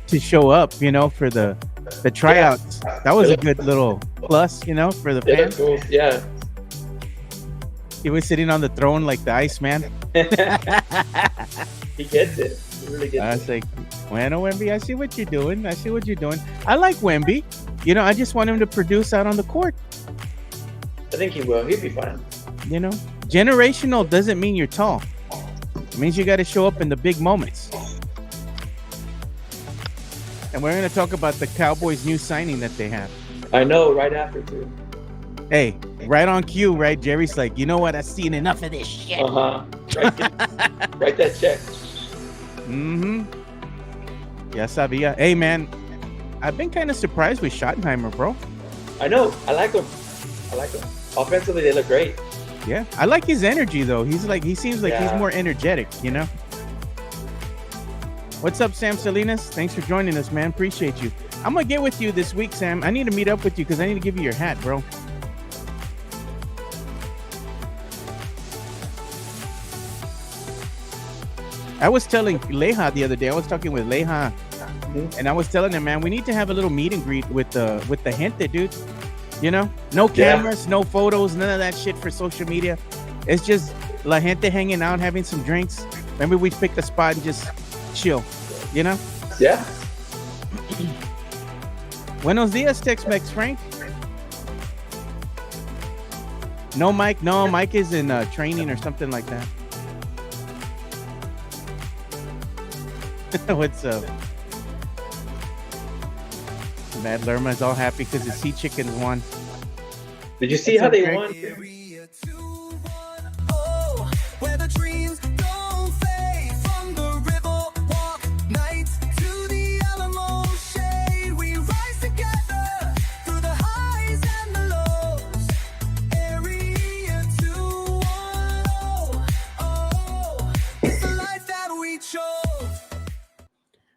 to show up, for the Yeah, tryouts. That was a good little plus, for the it looked fans. cool. Yeah. He was sitting on the throne like the Iceman. He gets it. He really I gets was it. like, bueno, Wemby, I see what you're doing. I see what you're doing. I like Wemby. I just want him to produce out on the court. I think he will. He'll be fine. You know, generational doesn't mean you're tall. It means you got to show up in the big moments. And we're going to talk about the Cowboys' new signing that they have. I know, right after, too. Hey, right on cue, right? Jerry's like, you know what? I've seen enough of this shit. Uh-huh. Write that check. Mm-hmm. Ya sabía. Hey, man, I've been kind of surprised with Schottenheimer, bro. I know. I like him. Offensively, they look great. Yeah, I like his energy, though. He seems like he's Yeah. more energetic, What's up, Sam Salinas? Thanks for joining us, man. Appreciate you. I'm going to get with you this week, Sam. I need to meet up with you because I need to give you your hat, bro. I was telling Leha the other day, I was talking with Leha, and I was telling him, man, we need to have a little meet and greet with the gente, dude. No cameras, no photos, none of that shit for social media. It's just la gente hanging out, having some drinks. Maybe we pick a spot and just chill, Yeah. Buenos dias, Tex-Mex Frank. No, Mike. No, Mike is in training or something like that. What's up? Mad Lerma's all happy because the Sea Chickens won. Did you see What's how up, they Greg? won?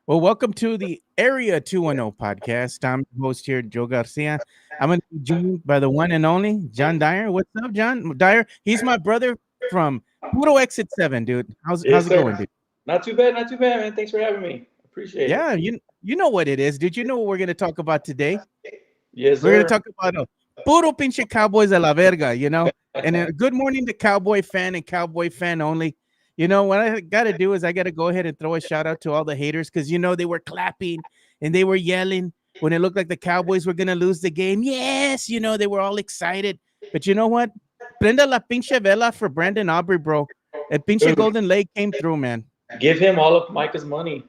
Well, welcome to the Area 210 podcast. I'm your host here, Joe Garcia. I'm going to be joined by the one and only John Dyer. What's up, John Dyer? He's my brother from Puro Exit 7, dude. How's Yes, it sir. going, dude? Not too bad, man. Thanks for having me. Appreciate it. Yeah, you know what it is, dude. You know what we're going to talk about today? Yes, We're going sir. to talk about Puro pinche Cowboys a la verga, And a good morning to Cowboy fan and Cowboy fan only. What I got to do is I got to go ahead and throw a shout out to all the haters because, they were clapping and they were yelling when it looked like the Cowboys were going to lose the game. Yes, they were all excited. But you know what? Prenda la pinche vela for Brandon Aubrey, bro. El pinche Dude. Golden Lake came through, man. Give him all of Micah's money.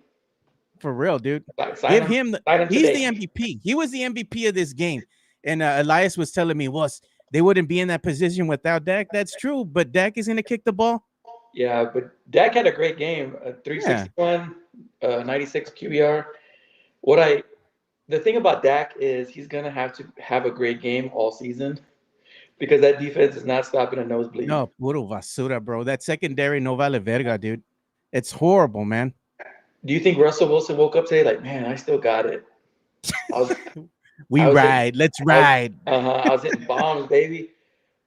For real, dude. Sign Give him. him Sign him he's today. the MVP. He was the MVP of this game. And Elias was telling me, they wouldn't be in that position without Dak. That's true, but Dak is going to kick the ball. Yeah, but Dak had a great game. 361, 96 QBR. The thing about Dak is he's gonna have to have a great game all season because that defense is not stopping a nosebleed. No, puro basura, bro. That secondary no vale verga, dude. It's horrible, man. Do you think Russell Wilson woke up today like, man, I still got it? Let's ride. I was hitting bombs, baby.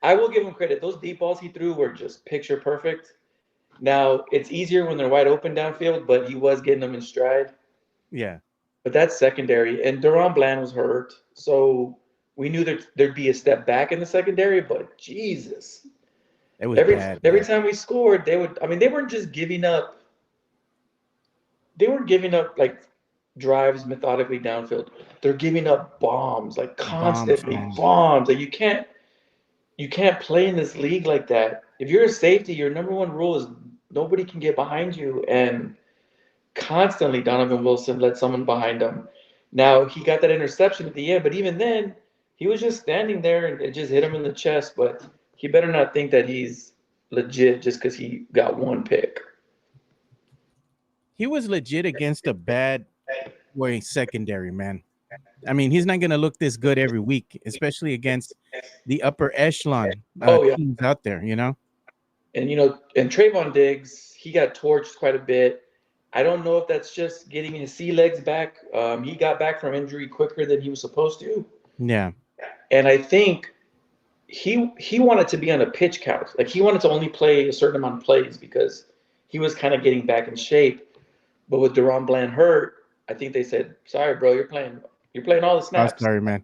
I will give him credit. Those deep balls he threw were just picture perfect. Now, it's easier when they're wide open downfield, but he was getting them in stride. Yeah. But that's secondary. And Deron Bland was hurt. So we knew there'd be a step back in the secondary, but Jesus. It was every bad. time we scored, they weren't just giving up. They weren't giving up like drives methodically downfield. They're giving up bombs, like constantly bombs. Like you can't play in this league like that. If you're a safety, your number one rule is nobody can get behind you. And constantly Donovan Wilson let someone behind him. Now, he got that interception at the end, but even then, he was just standing there and it just hit him in the chest. But he better not think that he's legit just because he got one pick. He was legit against a bad secondary, man. I mean, he's not going to look this good every week, especially against the upper echelon teams out there, And, and Trayvon Diggs, he got torched quite a bit. I don't know if that's just getting his sea legs back. He got back from injury quicker than he was supposed to. Yeah. And I think he wanted to be on a pitch count. Like, he wanted to only play a certain amount of plays because he was kind of getting back in shape. But with Deron Bland hurt, I think they said, "Sorry, bro, you're playing all the Oh, snaps." sorry, man.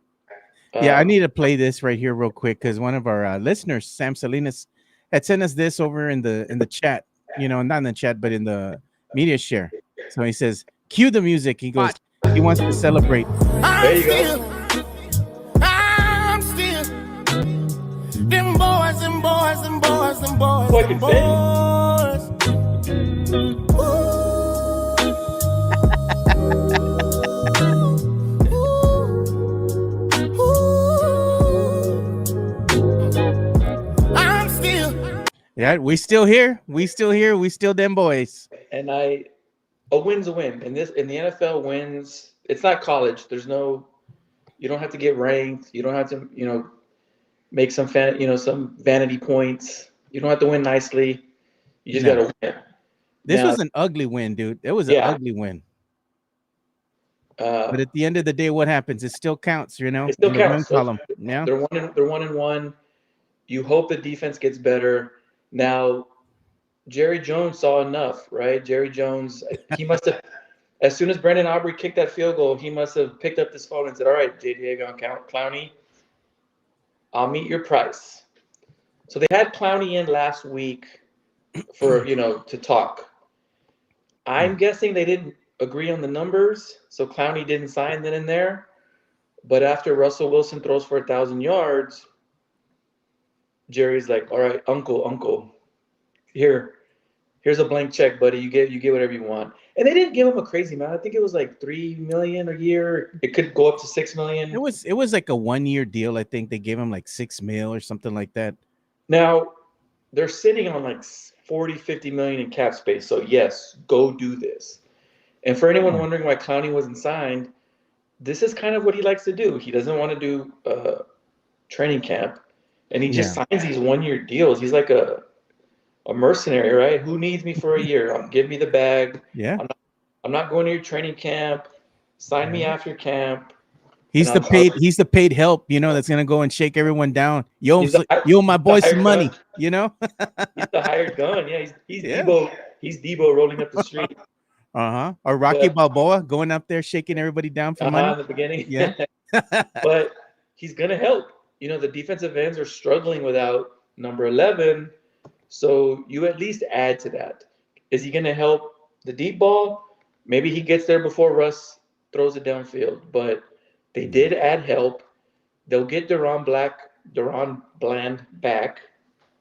Yeah, I Um, need to play this right here real quick because one of our listeners, Sam Salinas, had sent us this over in the chat. You know, not in the chat, but in the media share. So he says, "Cue the music." He goes, he wants to celebrate. there you go. I'm still them boys, them boys, them boys, them boys, So I them can sing. I'm still. Yeah, we still here. We still here. We still them boys. And a win's a win. In the NFL, wins. It's not college. You don't have to get ranked. You don't have to, make some vanity points. You don't have to win nicely. You just got No, to win. this Now, was an ugly win, dude. It was an yeah, ugly win. uh, But at the end of the day, what happens? It still counts, you know, it still in the win counts. So column. Yeah. they're 1-1. You hope the defense gets better. Now, Jerry Jones saw enough, right? Jerry Jones, he must have, as soon as Brendan Aubrey kicked that field goal, he must have picked up this phone and said, "All right, J.D. Clowney, I'll meet your price." So they had Clowney in last week for, to talk. I'm guessing they didn't agree on the numbers, so Clowney didn't sign then and there. But after Russell Wilson throws for 1,000 yards, Jerry's like, "All right, uncle, here's a blank check, buddy. You get whatever you want." And they didn't give him a crazy amount. I think it was like 3 million a year. It could go up to 6 million. It was like a 1 year deal. I think they gave him like 6 mil or something like that. Now they're sitting on like 40, 50 million in cap space. So yes, go do this. And for anyone wondering why Clowney wasn't signed, this is kind of what he likes to do. He doesn't want to do training camp, and he just signs these 1 year deals. He's like a mercenary, right? Who needs me for a year? Give me the bag. Yeah. I'm not going to your training camp. Sign me after camp. He's the paid. He's the paid help. You know, that's gonna go and shake everyone down. Yo, my boy, some money. Gun. You know. He's the hired gun. Yeah, he's Debo. He's Debo rolling up the street. Or Rocky Balboa going up there shaking everybody down for money in the beginning. Yeah. But he's gonna help. The defensive ends are struggling without number 11. So you at least add to that. Is he going to help the deep ball? Maybe he gets there before Russ throws it downfield. But they did add help. They'll get Deron Bland back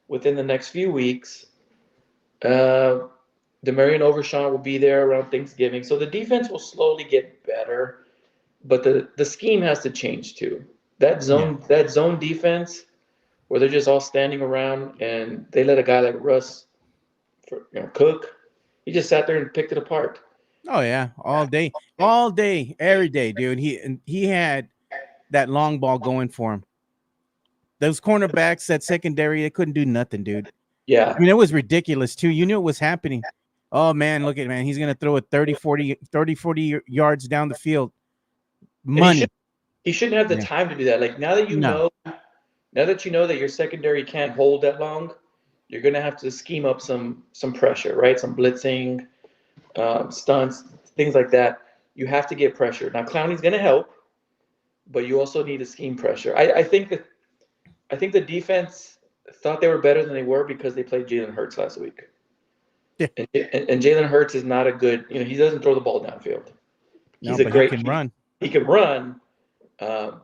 within the next few weeks. Demarion Overshawn will be there around Thanksgiving. So the defense will slowly get better. But the scheme has to change too. That zone defense, where they're just all standing around and they let a guy like Russ cook. He just sat there and picked it apart. Oh yeah, all day, every day, dude. He had that long ball going for him. Those cornerbacks, that secondary, they couldn't do nothing, dude. Yeah. I mean, it was ridiculous too. You knew it was happening. Oh man, look at man. He's gonna throw it 30, 40 yards down the field. Money. He shouldn't have the time to do that. Like now that you know that your secondary can't hold that long, you're gonna have to scheme up some pressure, right? Some blitzing, stunts, things like that. You have to get pressure. Now Clowney's gonna help, but you also need to scheme pressure. I think the defense thought they were better than they were because they played Jalen Hurts last week. Yeah. And Jalen Hurts is not a good. He doesn't throw the ball downfield. He can run. He can run.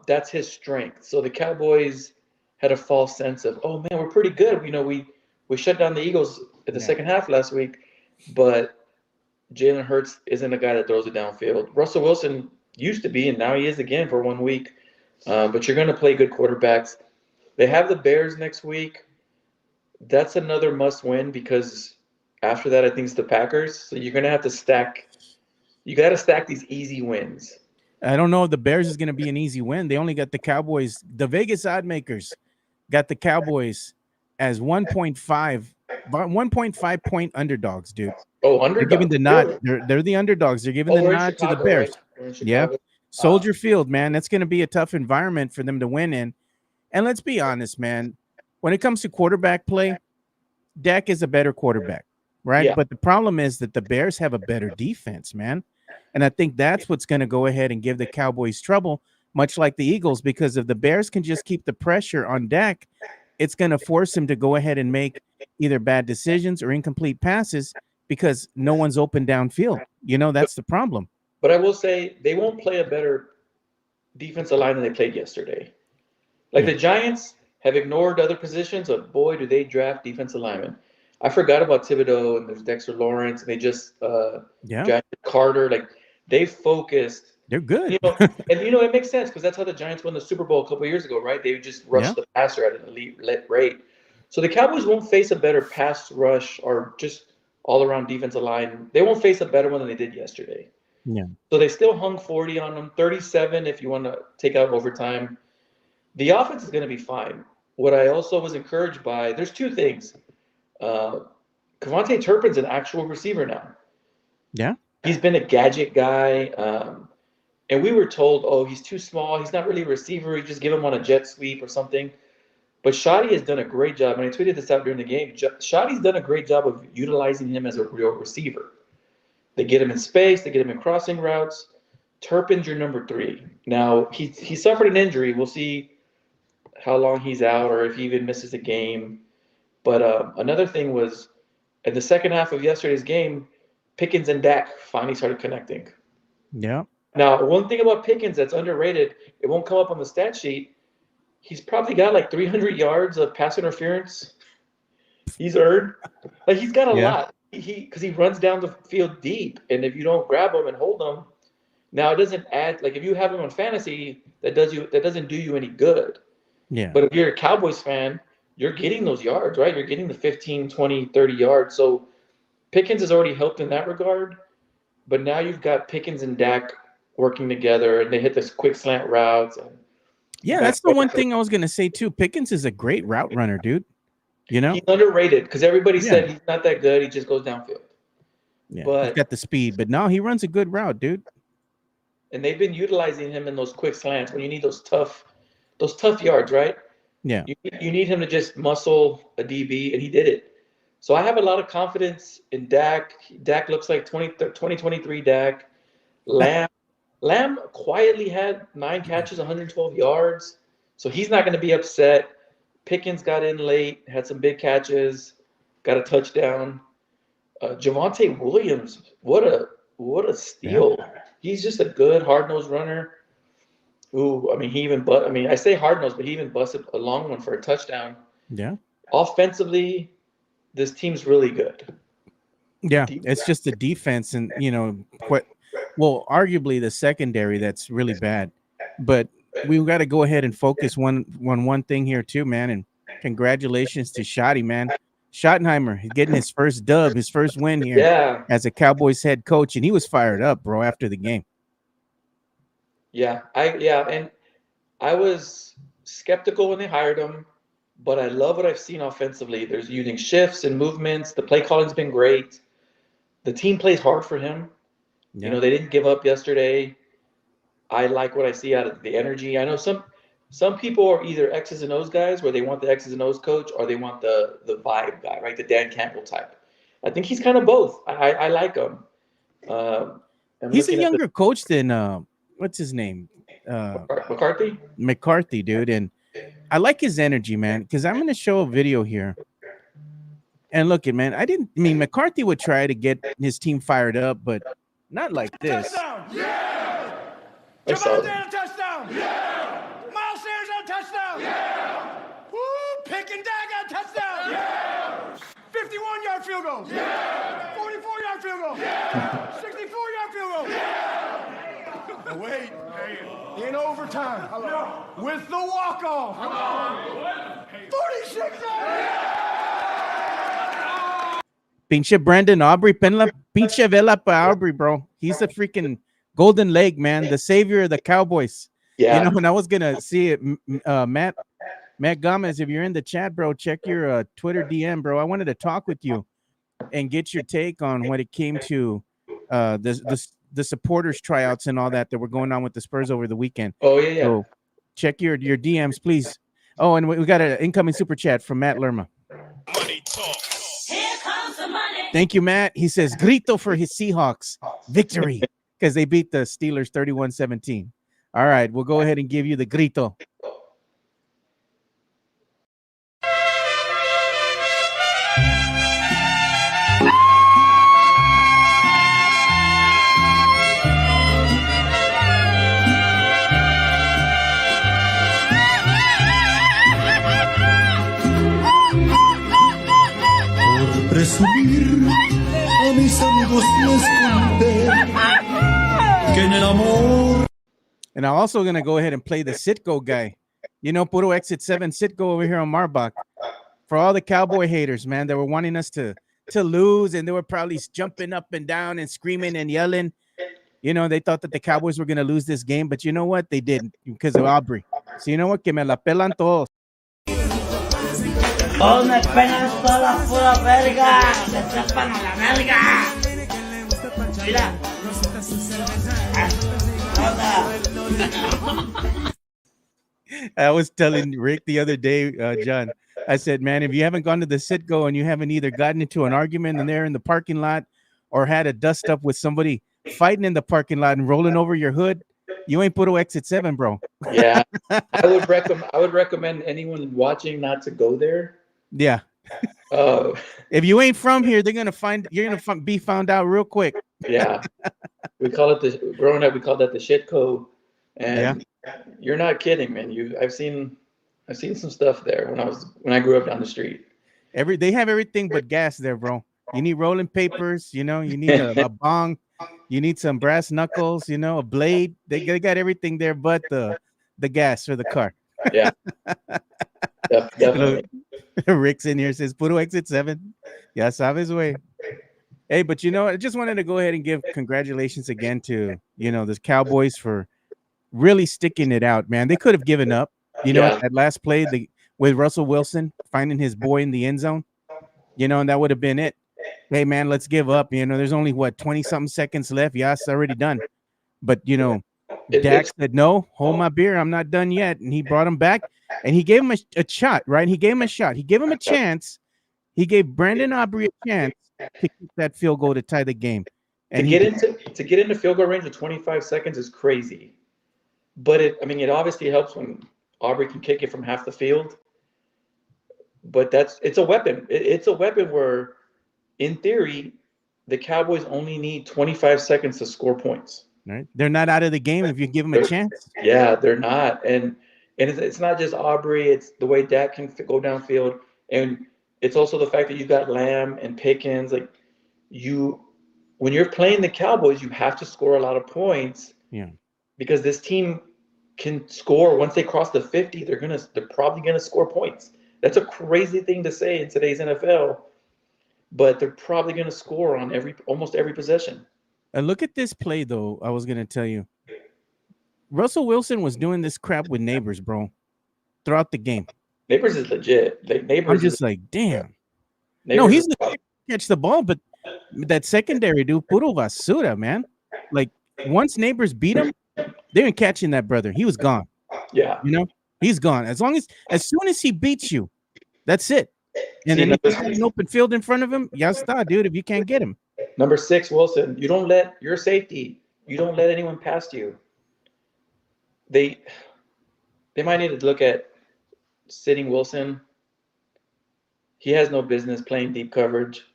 That's his strength. So the Cowboys had a false sense of, oh man, we're pretty good. We shut down the Eagles in the second half last week, but Jalen Hurts isn't a guy that throws it downfield. Russell Wilson used to be, and now he is again for 1 week. But you're going to play good quarterbacks. They have the Bears next week. That's another must-win because after that, I think it's the Packers. So you're going to have to stack. You got to stack these easy wins. I don't know if the Bears is going to be an easy win. They only got the Cowboys. The Vegas odd makers got the Cowboys as 1.5 point underdogs, dude. Oh, underdogs. They're giving the nod. They're the underdogs. They're giving the nod to the Bears. Right? Yeah. Soldier Field, man. That's going to be a tough environment for them to win in. And let's be honest, man. When it comes to quarterback play, Dak is a better quarterback. right? Yeah. But the problem is that the Bears have a better defense, man. And I think that's what's going to go ahead and give the Cowboys trouble, much like the Eagles, because if the Bears can just keep the pressure on Dak, it's going to force him to go ahead and make either bad decisions or incomplete passes because no one's open downfield. That's the problem. But I will say they won't play a better defensive line than they played yesterday. Like Yeah. the Giants have ignored other positions, but boy, do they draft defensive linemen. I forgot about Thibodeau and there's Dexter Lawrence, and they just Yeah, drafted Carter. Like they focused, they're good. and it makes sense because that's how the Giants won the Super Bowl a couple of years ago, right? They just Yeah. rushed the passer at an elite rate. So the Cowboys won't face a better pass rush or just all around defensive line. They won't face a better one than they did yesterday. Yeah. So they still hung 40 on them, 37 if you want to take out overtime. The offense is going to be fine. What I also was encouraged by, there's two things. Kevontae Turpin's an actual receiver now. Yeah. He's been a gadget guy. And we were told, oh, he's too small. He's not really a receiver. You just give him on a jet sweep or something. But Shoddy has done a great job. And I tweeted this out during the game. Shoddy's done a great job of utilizing him as a real receiver. They get him in space. They get him in crossing routes. Turpin's your number 3. Now, he suffered an injury. We'll see how long he's out or if he even misses a game. But another thing was, in the second half of yesterday's game, Pickens and Dak finally started connecting. Yeah. Now, one thing about Pickens that's underrated, it won't come up on the stat sheet. He's probably got like 300 yards of pass interference he's earned. Like he's got a lot. Because he runs down the field deep, and if you don't grab him and hold him, now it doesn't add. Like if you have him on fantasy, that doesn't do you any good. Yeah. But if you're a Cowboys fan, you're getting those yards, right? You're getting the 15, 20, 30 yards. So Pickens has already helped in that regard. But now you've got Pickens and Dak working together, and they hit this quick slant routes. Yeah, that's the one thing I was going to say, too. Pickens is a great route runner, dude. He's underrated because everybody said he's not that good. He just goes downfield. Yeah, but he's got the speed. But no, he runs a good route, dude. And they've been utilizing him in those quick slants when you need those tough yards, right? Yeah. You need him to just muscle a DB, and he did it. So I have a lot of confidence in Dak. Dak looks like 2023 Dak. Lamb quietly had 9 catches, 112 yards. So he's not going to be upset. Pickens got in late, had some big catches, got a touchdown. Javonte Williams, what a steal. Yeah. He's just a good hard-nosed runner. Ooh, I mean, I say hard-nosed, but he even busted a long one for a touchdown. Yeah. Offensively, this team's really good. Yeah, it's just the defense and, arguably the secondary that's really bad. But we've got to go ahead and focus one thing here too, man. And congratulations to Shoddy, man. Schottenheimer getting his first dub, his first win here as a Cowboys head coach. And he was fired up, bro, after the game. Yeah, and I was skeptical when they hired him, but I love what I've seen offensively. There's using shifts and movements. The play calling's been great. The team plays hard for him. Yeah. They didn't give up yesterday. I like what I see out of the energy. I know some people are either X's and O's guys where they want the X's and O's coach or they want the vibe guy, right? The Dan Campbell type. I think he's kind of both. I like him. He's a younger coach than what's his name? McCarthy? McCarthy, dude. And I like his energy, man, because I'm going to show a video here. And look, man, McCarthy would try to get his team fired up, but not like this. Touchdown! Yeah! Javonte a touchdown! Yeah! Miles Sanders on touchdown! Yeah! Woo! Pick and Dak on touchdown! Yeah! 51-yard field goal! Yeah! 44-yard field goal! Yeah! 64-yard field goal! Yeah! But wait, in overtime, with the walk-off, 46 Pinche Brandon Aubrey, pinche Vela pa Aubrey, bro. He's the freaking golden leg, man, the savior of the Cowboys. Yeah. When I was gonna see it, Matt Gomez, if you're in the chat, bro, check your Twitter DM, bro. I wanted to talk with you and get your take on when it came to the supporters tryouts and all that were going on with the Spurs over the weekend. Oh yeah. So check your DMs, please. Oh, and we got an incoming super chat from Matt Lerma. Money talk. Here comes the money. Thank you, Matt. He says, grito for his Seahawks. Victory. Because they beat the Steelers 31-17. All right, we'll go ahead and give you the grito. Presumir a mis amigos les conté que en el amor. And I'm also going to go ahead and play the Sitco guy. You know, Puro Exit 7 Sitco over here on Marbach. For all the Cowboy haters, man, that were wanting us to lose, and they were probably jumping up and down and screaming and yelling. You know, they thought that the Cowboys were going to lose this game, but you know what? They didn't because of Aubrey. So you know what? Que me la pelan todos. Todos me pegan toda la pura verga. Me trepan a la verga. Mira. I was telling Rick the other day, John, I said, man, if you haven't gone to the Sitco and you haven't either gotten into an argument in there in the parking lot or had a dust up with somebody fighting in the parking lot and rolling over your hood, you ain't Puro Exit 7, bro. Yeah. I would recommend anyone watching not to go there. Yeah. If you ain't from here, you're gonna be found out real quick. Yeah. Growing up, we called that the shitco. And you're not kidding, man. I've seen some stuff there when I grew up down the street. They have everything but gas there, bro. You need rolling papers, you know, you need a bong, you need some brass knuckles, you know, a blade. They got everything there but the gas for the car. Yeah. Definitely. Rick's in here, says Puro Exit 7. Ya sabes, way. Hey, but you know, I just wanted to go ahead and give congratulations again to, you know, the Cowboys for really sticking it out, man. They could have given up, you know, at that last play with Russell Wilson finding his boy in the end zone, you know, and that would have been it. Hey, man, let's give up. You know, there's only 20-something seconds left. Yeah, it's already done. But, you know, Dak said, no, hold my beer. I'm not done yet. And he brought him back and he gave him a shot, right? He gave him a shot. He gave him a chance. He gave Brandon Aubrey a chance to kick that field goal to tie the game. And to get into field goal range of 25 seconds is crazy. But it obviously helps when Aubrey can kick it from half the field. But it's a weapon. It's a weapon where, in theory, the Cowboys only need 25 seconds to score points. Right? They're not out of the game if you give them a chance. Yeah, they're not. And it's not just Aubrey. It's the way Dak can go downfield. And it's also the fact that you've got Lamb and Pickens. Like, when you're playing the Cowboys, you have to score a lot of points. Yeah. Because this team can score once they cross the 50, they're probably gonna score points. That's a crazy thing to say in today's NFL, but they're probably gonna score on almost every possession. And look at this play, though. I was gonna tell you, Russell Wilson was doing this crap with Neighbors, bro, throughout the game. Neighbors is legit. Like, Neighbors, I'm just like, damn. No, he's legit to catch the ball, but that secondary dude, puro basura, man. Like, once Neighbors beat him, they weren't catching that brother. He was gone. Yeah. You know, he's gone. As soon as he beats you, that's it. And then if you an open field in front of him, ya está, dude, if you can't get him. Number 6, Wilson, your safety. You don't let anyone past you. They might need to look at sitting Wilson. He has no business playing deep coverage.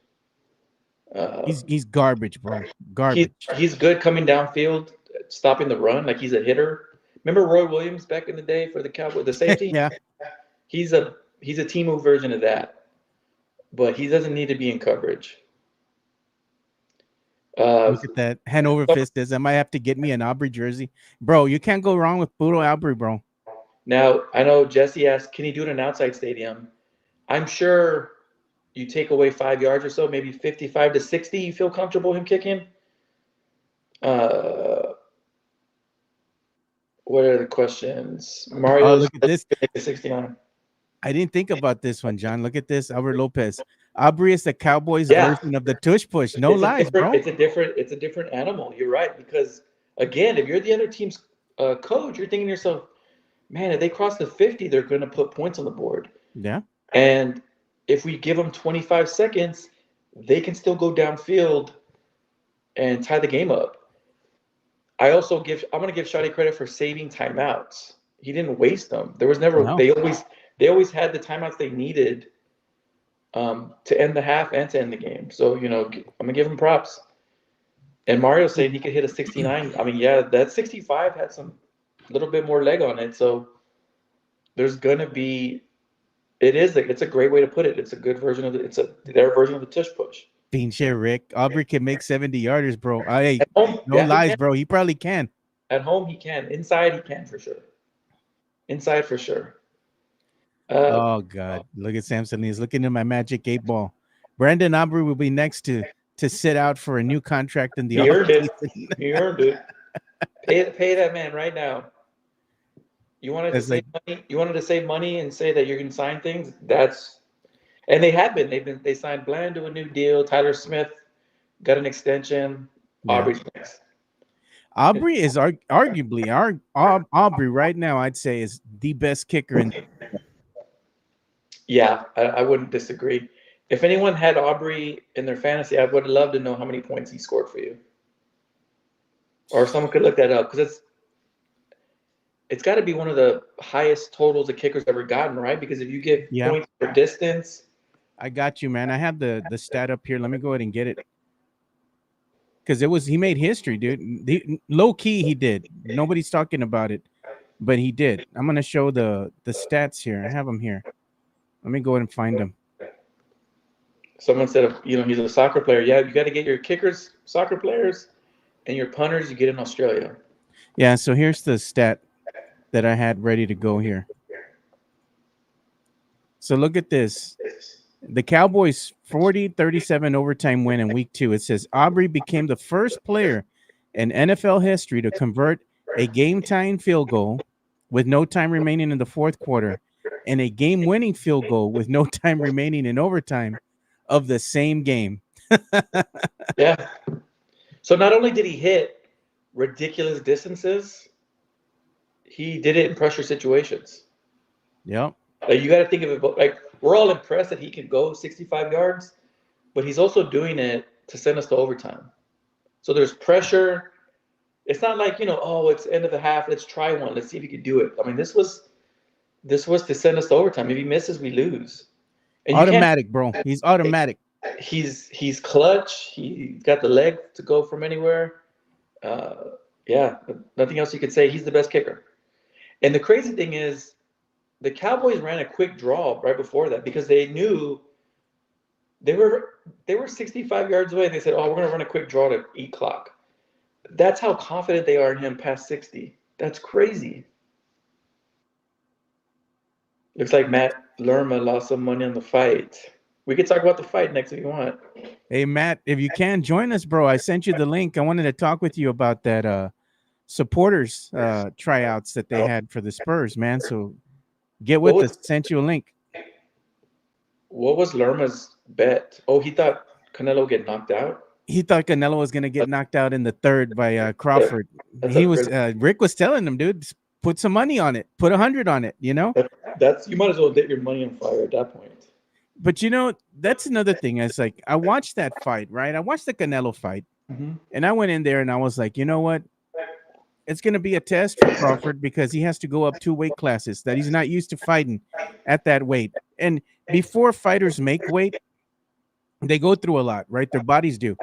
He's garbage, bro. Garbage. He's good coming downfield, stopping the run, like he's a hitter. Remember Roy Williams back in the day for the Cowboys, the safety? Yeah. He's a Timo version of that, but he doesn't need to be in coverage. Look at that. Hand over fist is. I might have to get me an Aubrey jersey. Bro, you can't go wrong with Puro Aubrey, bro. Now, I know Jesse asked, can he do it in an outside stadium? I'm sure you take away 5 yards or so, maybe 55 to 60, you feel comfortable him kicking? What are the questions? Mario, look at this. 69. I didn't think about this one, John. Look at this. Albert Lopez. Aubrey is the Cowboys version of the tush push. No lies, bro. It's a different animal. You're right. Because, again, if you're the other team's coach, you're thinking to yourself, man, if they cross the 50, they're going to put points on the board. Yeah. And if we give them 25 seconds, they can still go downfield and tie the game up. I'm gonna give Shotty credit for saving timeouts. He didn't waste them. There was never No. they always had the timeouts they needed to end the half and to end the game. So I'm gonna give him props. And Mario said he could hit a 69. I mean, yeah, that 65 had some little bit more leg on it. So there's gonna be. It's a great way to put it. It's a good version of their version of the tush push. Pinche Rick. Aubrey can make 70 yarders, bro. Hey, At home, no yeah, he lies, can. bro. He probably can. At home, he can. Inside, he can for sure. Inside for sure. Oh God. Look at Samson. He's looking at my magic 8 ball. Brandon Aubrey will be next to sit out for a new contract in the He earned it. offseason. He earned it. Pay that man right now. You wanted to That's save money. You wanted to save money and say that you're going to sign things. And they have been. They signed Bland to a new deal. Tyler Smith got an extension. Yeah. Aubrey's next. Aubrey is arguably Aubrey right now. I'd say is the best kicker in. Yeah, I wouldn't disagree. If anyone had Aubrey in their fantasy, I would love to know how many points he scored for you. Or if someone could look that up, because it's got to be one of the highest totals a kicker's ever gotten, right? Because if you get points for distance. I got you, man. I have the stat up here. Let me go ahead and get it. Because he made history, dude. Low key, he did. Nobody's talking about it, but he did. I'm gonna show the stats here. I have them here. Let me go ahead and find them. Someone said, he's a soccer player. Yeah, you got to get your kickers, soccer players, and your punters. You get in Australia. Yeah. So here's the stat that I had ready to go here. So look at this. The Cowboys 40-37 overtime win in week 2. It says Aubrey became the first player in NFL history to convert a game-tying field goal with no time remaining in the fourth quarter and a game-winning field goal with no time remaining in overtime of the same game. Yeah. So not only did he hit ridiculous distances, he did it in pressure situations. Yep. Like, you got to think of it like we're all impressed that he can go 65 yards, but he's also doing it to send us to overtime. So there's pressure. It's not like, it's end of the half. Let's try one. Let's see if he can do it. I mean, this was to send us to overtime. If he misses, we lose. And automatic, bro. He's automatic. He's clutch. He's got the leg to go from anywhere. Yeah, nothing else you could say. He's the best kicker. And the crazy thing is, the Cowboys ran a quick draw right before that because they knew they were 65 yards away. And they said, "Oh, we're going to run a quick draw to eat clock." That's how confident they are in him past 60. That's crazy. Looks like Matt Lerma lost some money on the fight. We could talk about the fight next if you want. Hey, Matt, if you can join us, bro. I sent you the link. I wanted to talk with you about that supporters tryouts that they had for the Spurs, man. So get with us. Sent you a link. What was Lerma's bet? Oh, he thought Canelo would get knocked out. He thought Canelo was going to get knocked out in the third by Crawford. Rick was telling him, dude, put some money on it. Put 100 on it, you might as well get your money on fire at that point. But that's another thing. It's like I watched that fight, right? I watched the Canelo fight, and I went in there and I was like, you know what? It's going to be a test for Crawford because he has to go up 2 weight classes that he's not used to fighting at that weight. And before fighters make weight, they go through a lot, right? Their bodies do.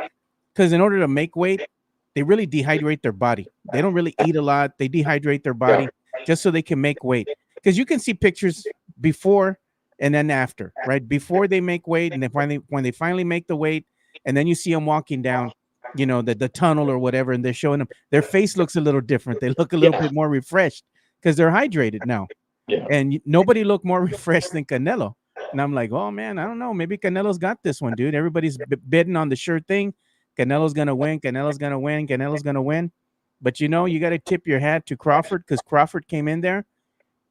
Because in order to make weight, they really dehydrate their body. They don't really eat a lot. They dehydrate their body just so they can make weight. Because you can see pictures before and then after, right? Before they make weight, and then when they finally make the weight, and then you see them walking down, the tunnel or whatever, and they're showing them their face looks a little different. They look a little bit more refreshed because they're hydrated now. Yeah. And nobody looked more refreshed than Canelo. And I'm like, oh man, I don't know. Maybe Canelo's got this one, dude. Everybody's betting on the sure thing. Canelo's gonna win. Canelo's gonna win. Canelo's gonna win. But you got to tip your hat to Crawford because Crawford came in there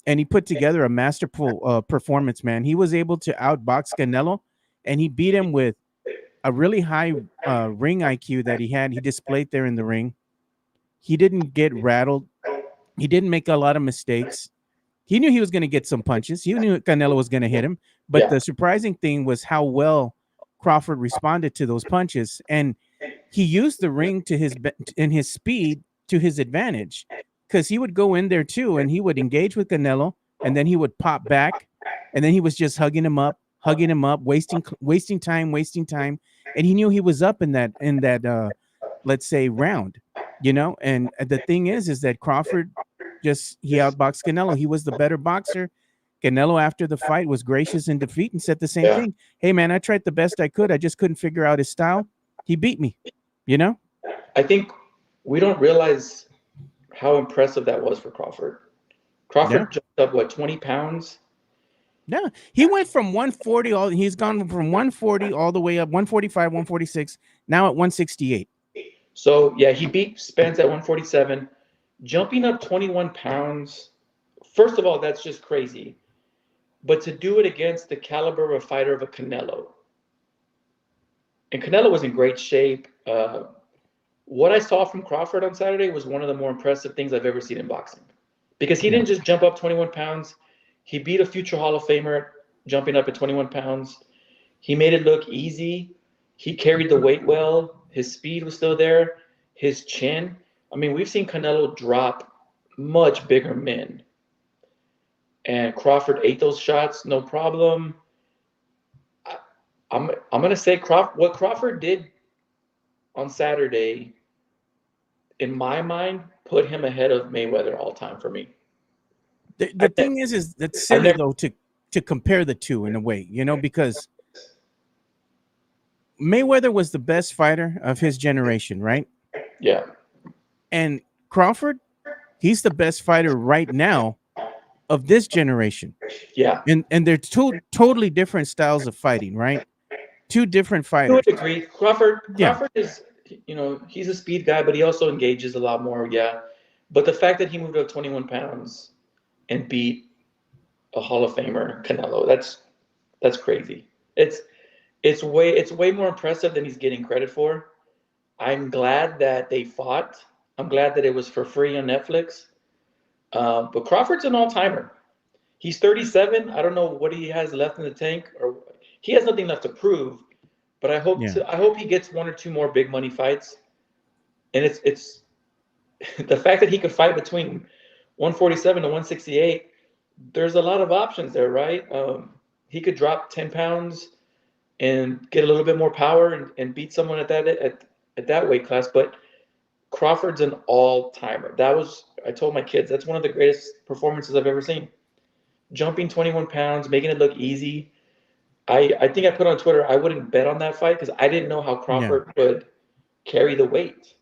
and he put together a masterful performance, man. He was able to outbox Canelo, and he beat him with a really high ring IQ that he had. He displayed there in the ring. He didn't get rattled. He didn't make a lot of mistakes. He knew he was going to get some punches. He knew Canelo was going to hit him. But the surprising thing was how well Crawford responded to those punches, and he used the ring to in his speed to his advantage, because he would go in there too, and he would engage with Canelo, and then he would pop back, and then he was just hugging him up, wasting time, and he knew he was up in that let's say round, And the thing is that Crawford he outboxed Canelo. He was the better boxer. Canelo, after the fight, was gracious in defeat and said the same thing. Hey, man, I tried the best I could. I just couldn't figure out his style. He beat me, I think we don't realize how impressive that was for Crawford. Crawford jumped up, what, 20 pounds? Yeah, he went from 140. He's gone from 140 all the way up, 145, 146, now at 168. So, yeah, he beat Spence at 147, jumping up 21 pounds. First of all, that's just crazy. But to do it against the caliber of a fighter of a Canelo. And Canelo was in great shape. What I saw from Crawford on Saturday was one of the more impressive things I've ever seen in boxing. Because he didn't just jump up 21 pounds. He beat a future Hall of Famer jumping up at 21 pounds. He made it look easy. He carried the weight well. His speed was still there. His chin. I mean, we've seen Canelo drop much bigger men. And Crawford ate those shots, no problem. I'm going to say what Crawford did on Saturday, in my mind, put him ahead of Mayweather all time for me. The thing is that's silly though to compare the two in a way, because Mayweather was the best fighter of his generation, right? Yeah. And Crawford, he's the best fighter right now of this generation. Yeah. And they're two totally different styles of fighting, right? Two different fighters. I would agree. Crawford is, he's a speed guy, but he also engages a lot more. Yeah. But the fact that he moved up 21 pounds and beat a Hall of Famer, Canelo, that's crazy. It's way more impressive than he's getting credit for. I'm glad that they fought. I'm glad that it was for free on Netflix. But Crawford's an all-timer. He's 37. I don't know what he has left in the tank, or he has nothing left to prove. But I hope he gets one or two more big money fights. And it's the fact that he could fight between 147 to 168. There's a lot of options there, right? He could drop 10 pounds and get a little bit more power and beat someone at that weight class. But Crawford's an all-timer. I told my kids, that's one of the greatest performances I've ever seen. Jumping 21 pounds, making it look easy. I think I put on Twitter, I wouldn't bet on that fight because I didn't know how Crawford could carry the weight.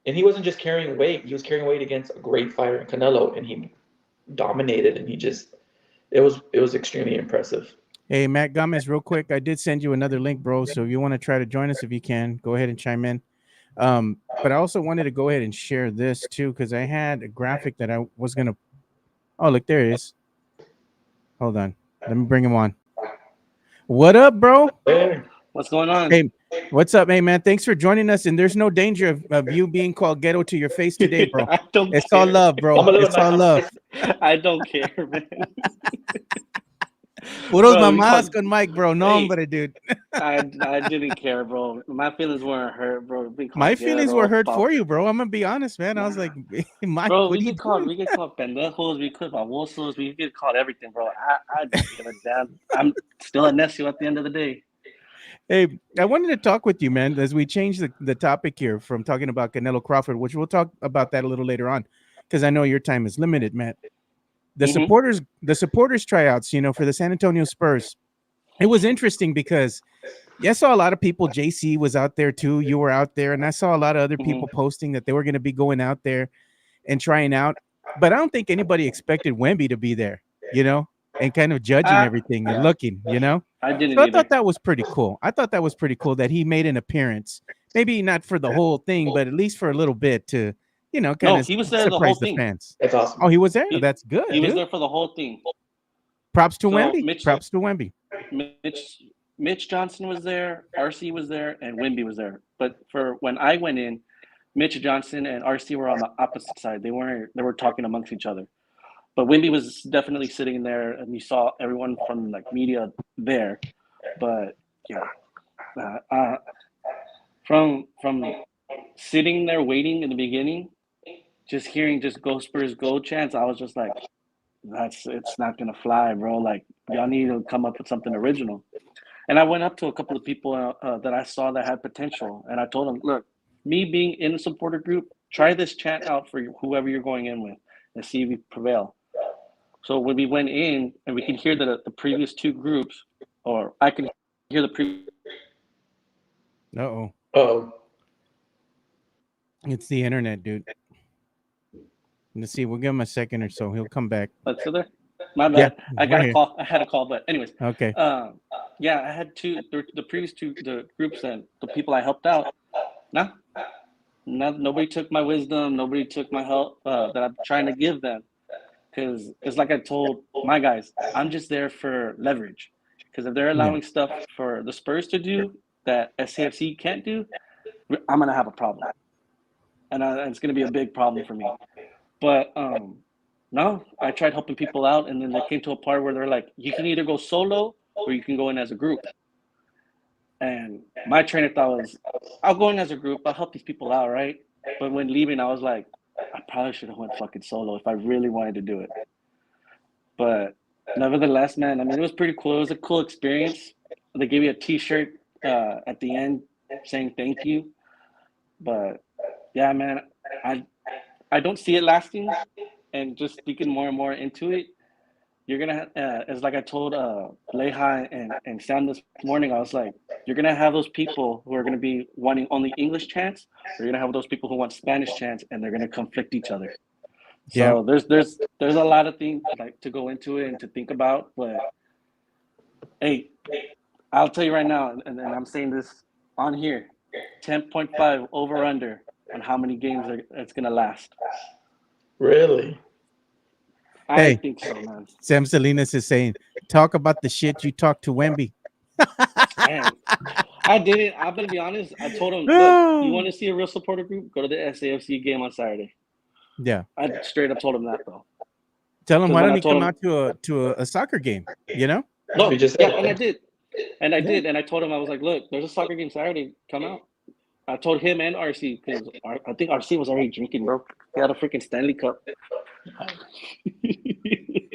And he wasn't just carrying weight. He was carrying weight against a great fighter in Canelo, and he dominated, and it was extremely impressive. Hey, Matt Gomez, real quick, I did send you another link, bro. So if you want to try to join us, if you can, go ahead and chime in. But I also wanted to go ahead and share this too, because I had a graphic that I was gonna. Oh, look, there he is. Hold on, let me bring him on. What up, bro? Hey. What's going on? Hey, what's up, hey man? Thanks for joining us. And there's no danger of you being called ghetto to your face today, bro. It's all love, bro. It's all love. I don't care, man. Puros mamadas con Mike, bro. No, hombre, dude. I didn't care, bro. My feelings weren't hurt, bro. My feelings were hurt for you, bro. I'm gonna be honest, man. I was like, Mike, bro, what we get called pendejos, we could babosos, we get called everything, bro. I didn't give a damn. I'm still a necio at the end of the day. Hey, I wanted to talk with you, man, as we change the topic here from talking about Canelo Crawford, which we'll talk about that a little later on, because I know your time is limited, Matt. The supporters tryouts, for the San Antonio Spurs. It was interesting because I saw a lot of people. JC was out there too. You were out there, and I saw a lot of other people posting that they were going to be going out there and trying out. But I don't think anybody expected Wemby to be there, and kind of judging everything and looking, I didn't. So I thought that was pretty cool. I thought that was pretty cool that he made an appearance. Maybe not for the whole thing, but at least for a little bit to. Kind of he was there surprise the whole fans. That's awesome. Oh, he was there? That's good. He was there for the whole thing. Props to Wemby. Props to Wemby. Mitch Johnson was there, RC was there, and Wemby was there. But for when I went in, Mitch Johnson and RC were on the opposite side. They were talking amongst each other. But Wemby was definitely sitting there, and you saw everyone from media there. But From sitting there waiting in the beginning, just hearing just "Go Spurs, go" chants, I was just like, it's not gonna fly, bro. Like y'all need to come up with something original. And I went up to a couple of people that I saw that had potential, and I told them, look, me being in a supporter group, try this chant out for whoever you're going in with, and see if you prevail. So when we went in, and we could hear the previous two groups, or I could hear the previous. Uh-oh. Oh, It's the internet, dude. Let's see. We'll give him a second or so. He'll come back. Let's go there. My Yeah, bad. I got a call. I had a call, but anyways. Okay. Yeah, I had the previous two the groups and the people I helped out. Nobody took my wisdom. Nobody took my help that I'm trying to give them. Because it's like I told my guys, I'm just there for leverage. Because if they're allowing stuff for the Spurs to do that SCFC can't do, I'm gonna have a problem, and it's gonna be a big problem for me. But no, I tried helping people out, and then they came to a part where they're like, you can either go solo or you can go in as a group. And my train of thought was, I'll go in as a group, I'll help these people out, right? But when leaving, I was like, I probably should have went fucking solo if I really wanted to do it. But nevertheless, man, I mean, it was pretty cool. It was a cool experience. They gave you a T-shirt at the end saying thank you. But yeah, man, I don't see it lasting. And just thinking more and more into it, you're gonna it's like I told Lehi and Sam this morning. I was like, you're gonna have those people who are gonna be wanting only English chants. You're gonna have those people who want Spanish chants, and they're gonna conflict each other. So there's a lot of things like to go into it and to think about. But hey, I'll tell you right now, and I'm saying this on here, 10.5 over under on how many games it's gonna last. really? I think so, man. Sam Salinas is saying, talk about the shit you talked to Wemby. Man, I didn't. I'm gonna be honest. I told him, look, you want to see a real supporter group? Go to the SAFC game on Saturday. Yeah. I straight up told him that though. Tell him why don't he come out to a soccer game? You know? No, and I did. And I told him, I was like, look, there's a soccer game Saturday. Come out. I told him and RC because I think RC was already drinking, bro. He had a freaking Stanley Cup.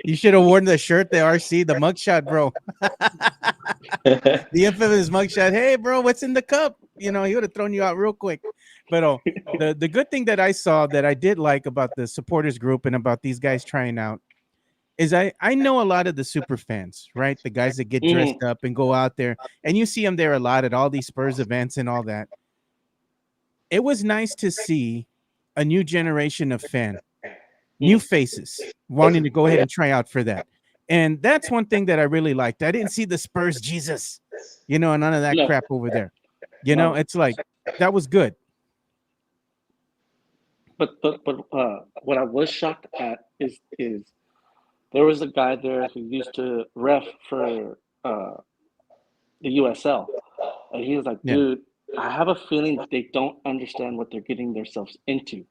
You should have worn the shirt, the RC, the mugshot, bro. The infamous mugshot. Hey, bro, what's in the cup? You know, he would have thrown you out real quick. But the good thing that I saw that I did like about the supporters group and about these guys trying out is I know a lot of the super fans, right? The guys that get dressed up and go out there, and you see them there a lot at all these Spurs events and all that. It was nice to see a new generation of fan, new faces wanting to go ahead and try out for that. And that's one thing that I really liked. I didn't see the Spurs Jesus, you know, and none of that crap over there. You know, it's like that was good. But what I was shocked at is there was a guy there who used to ref for the USL, and he was like, dude, I have a feeling they don't understand what they're getting themselves into.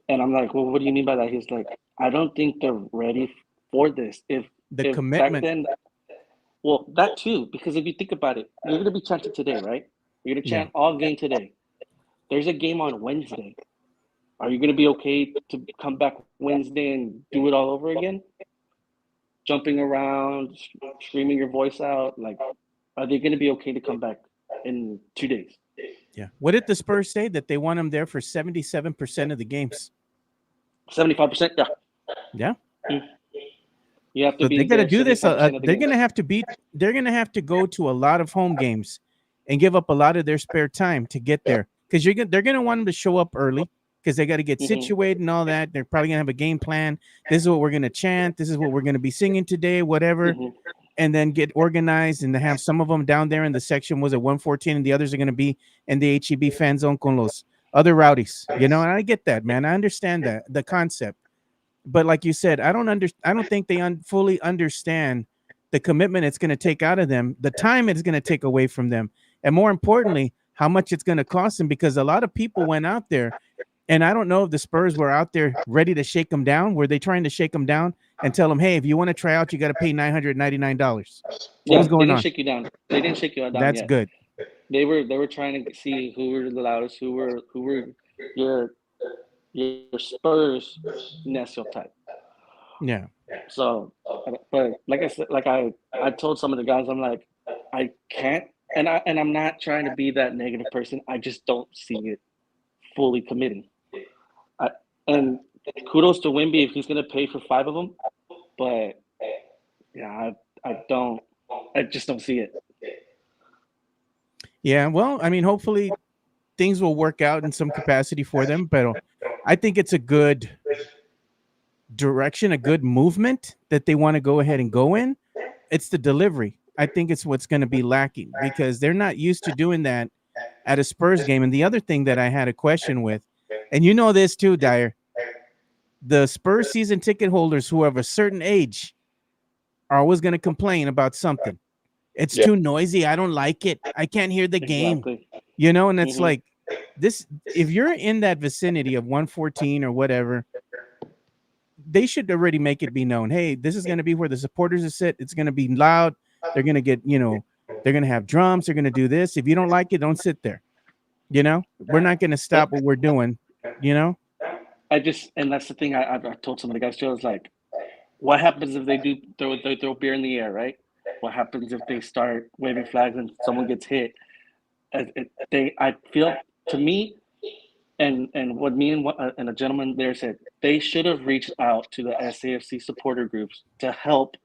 And I'm like, well, what do you mean by that? He's like, I don't think they're ready for this. If commitment. Back then, well, that too, because if you think about it, you're going to be chanting today, right? You're going to chant all game today. There's a game on Wednesday. Are you going to be okay to come back Wednesday and do it all over again? Jumping around, screaming your voice out. Like, are they going to be okay to come back in 2 days? Yeah. What did the Spurs say? That they want him there for 77% of the games. 75%? Yeah. Yeah. You have to be. They got to do this. They're going to have to beat. They're going to have to go to a lot of home games and give up a lot of their spare time to get there, because they're going to want them to show up early, because they got to get situated and all that. They're probably going to have a game plan. This is what we're going to chant. This is what we're going to be singing today, whatever. And then get organized and to have some of them down there in the section, was it 114, and the others are going to be in the HEB fan zone con los other rowdies. You know, and I get that, man. I understand that, the concept. But like you said, I don't think they fully understand the commitment it's going to take out of them, the time it's going to take away from them, and more importantly, how much it's going to cost them, because a lot of people went out there. And I don't know if the Spurs were out there ready to shake them down. Were they trying to shake them down and tell them, hey, if you want to try out, you got to pay $999? What was going on? Shake you down. They didn't shake you down. That's good. They were trying to see who were the loudest, who were your your Spurs Necio type. Yeah. So, but like I said, I told some of the guys, I'm like, I can't, and I'm not trying to be that negative person. I just don't see it fully committing. I, and kudos to Wimby if he's gonna pay for 5 of them, but yeah, I just don't see it. Yeah. Well, I mean, hopefully things will work out in some capacity for them, but I think it's a good direction, a good movement that they want to go ahead and go in. It's the delivery. I think it's what's going to be lacking because they're not used to doing that at a Spurs game. And the other thing that I had a question with, and you know this too, Dyer, the Spurs season ticket holders who have a certain age are always going to complain about something. It's too noisy. I don't like it. I can't hear the game. Exactly. You know, and it's like this, if you're in that vicinity of 114 or whatever, they should already make it be known. Hey, this is going to be where the supporters are sit. It's going to be loud. They're going to get, they're going to have drums. They're going to do this. If you don't like it, don't sit there. We're not going to stop what we're doing. And that's the thing I told some of the guys too. I was like, what happens if they throw beer in the air, right? What happens if they start waving flags and someone gets hit? I feel, to me, and what me and a gentleman there said, they should have reached out to the SAFC supporter groups to help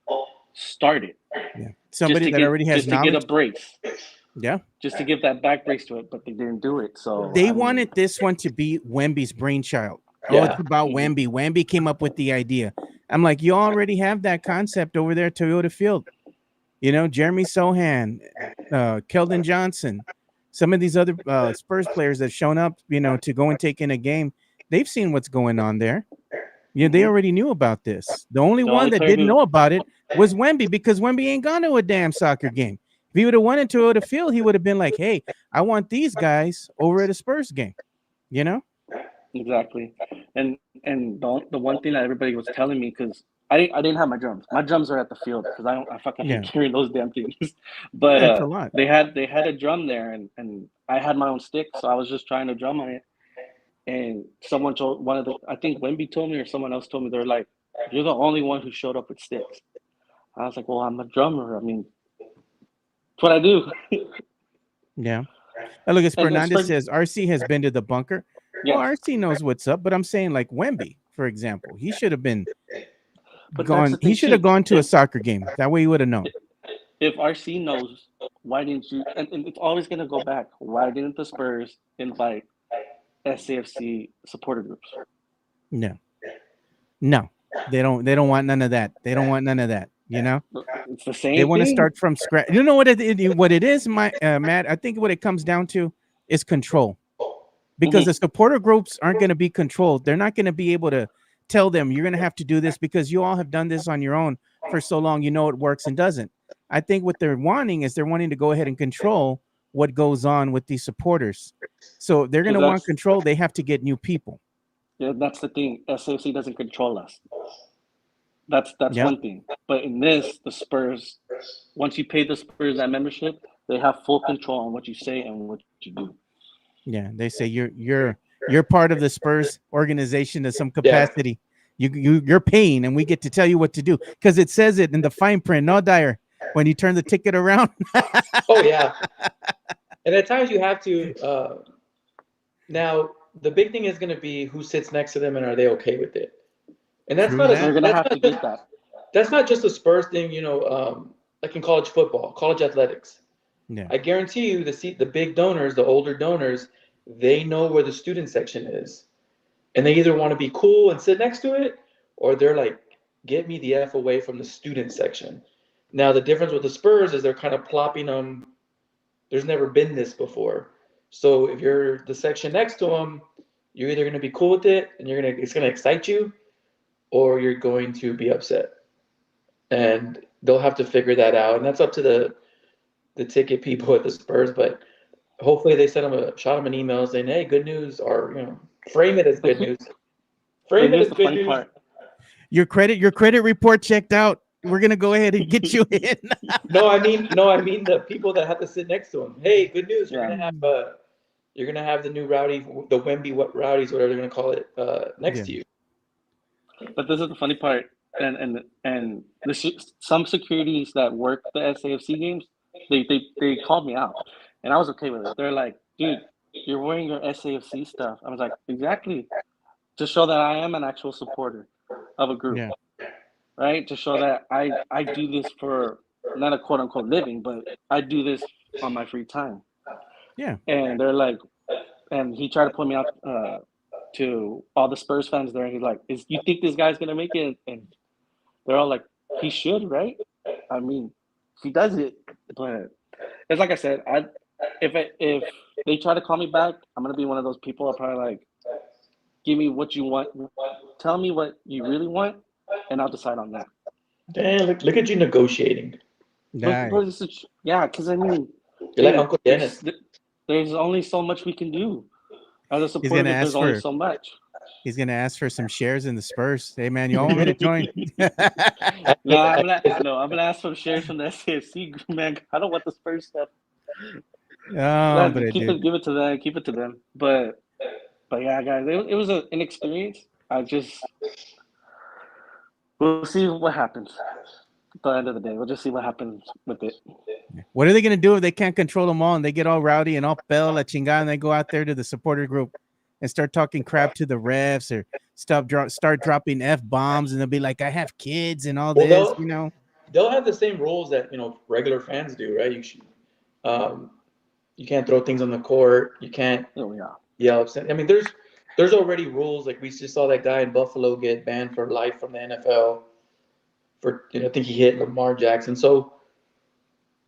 start it. Yeah, somebody that already has knowledge. To get a brace. Yeah, just to give that back brace to it, but they didn't do it. So they wanted this one to be Wemby's brainchild. Oh, it's about Wemby. Wemby came up with the idea. I'm like, you already have that concept over there at Toyota Field. Jeremy Sohan, Keldon Johnson, some of these other Spurs players that have shown up, to go and take in a game. They've seen what's going on there. They already knew about this. The only one that didn't know about it was Wemby, because Wemby ain't gone to a damn soccer game. If he would have went into Toyota Field, he would have been like, hey, I want these guys over at a Spurs game, Exactly. And the one thing that everybody was telling me, because I didn't have my drums. My drums are at the field because I fucking hate carrying those damn things. But they had a drum there, and I had my own stick, so I was just trying to drum on it. And someone told I think Wemby told me, or someone else told me, they're like, you're the only one who showed up with sticks. I was like, well, I'm a drummer. I mean, it's what I do. Yeah. And look, as Fernandez says, RC has been to the bunker. Well, RC knows what's up, but I'm saying, like Wemby, for example, he should have been gone. He should have gone to a soccer game. That way he would have known. If RC knows, why didn't you? And it's always going to go back. Why didn't the Spurs invite SAFC supporter groups? No, they don't want none of that. They don't want none of that. It's the same. They want to start from scratch. You know what it is, Matt? I think what it comes down to is control, because the supporter groups aren't going to be controlled. They're not going to be able to tell them you're going to have to do this because you all have done this on your own for so long. You know it works and doesn't. I think what they're wanting is they're wanting to go ahead and control what goes on with these supporters. So they're going to want control. They have to get new people. Yeah, that's the thing. SAFC doesn't control us. That's one thing. But in this, the Spurs, once you pay the Spurs that membership, they have full control on what you say and what you do. Yeah, they say you're part of the Spurs organization to some capacity. Yeah. You're paying, and we get to tell you what to do because it says it in the fine print. No, Dyer, when you turn the ticket around. Oh yeah, and at times you have to. Now the big thing is going to be who sits next to them and are they okay with it. And that's not. You're going to have to get that. That's not just a Spurs thing, like in college football, college athletics. Yeah. I guarantee you, the big donors, the older donors, they know where the student section is, and they either want to be cool and sit next to it, or they're like, "Get me the F away from the student section." Now the difference with the Spurs is they're kind of plopping them. There's never been this before, so if you're the section next to them, you're either going to be cool with it, and it's going to excite you, or you're going to be upset, and they'll have to figure that out, and that's up to the ticket people at the Spurs. But hopefully they shot them an email saying, "Hey, good news," or frame it as good news. Frame it as good news. Your credit report checked out. we're gonna go ahead and get you in. No, I mean the people that have to sit next to him. Hey, good news! You're Yeah. gonna have the new rowdy, the Wemby what rowdies, whatever they're gonna call it, next Yeah. to you. But this is the funny part, and some securities that work the SAFC games, they called me out, and I was okay with it. They're like, dude, you're wearing your SAFC stuff. I was like, exactly, to show that I am an actual supporter of a group, Yeah. right? To show that I do this for not a quote unquote living, but I do this on my free time. Yeah. And they're like, and he tried to point me out to all the Spurs fans there. And he's like, you think this guy's gonna make it? And they're all like, he should, right? I mean, he does it, but it's like I said, if they try to call me back, I'm gonna be one of those people. I'll probably like, give me what you want, tell me what you really want, and I'll decide on that. Damn, look at you negotiating. Nice. But yeah, because I mean, You're like dude, Uncle Dennis. there's only so much we can do as a He's supporter. gonna ask There's only for. so much. He's gonna ask for some shares in the Spurs. Hey man, you all want me to join? No, I'm gonna ask for shares from the SAFC group, man. I don't want the Spurs stuff. Oh, but I do. Give it to them. Keep it to them. But yeah, guys, it was an experience. We'll see what happens. At the end of the day, we'll just see what happens with it. What are they gonna do if they can't control them all and they get all rowdy and all fell la chingada and they go out there to the supporter group and start talking crap to the refs or start dropping F-bombs and they'll be like, I have kids and all this, you know. They'll have the same rules that regular fans do, right? You can't throw things on the court. You can't yell. I mean, there's already rules. Like we just saw that guy in Buffalo get banned for life from the NFL for I think he hit Lamar Jackson. So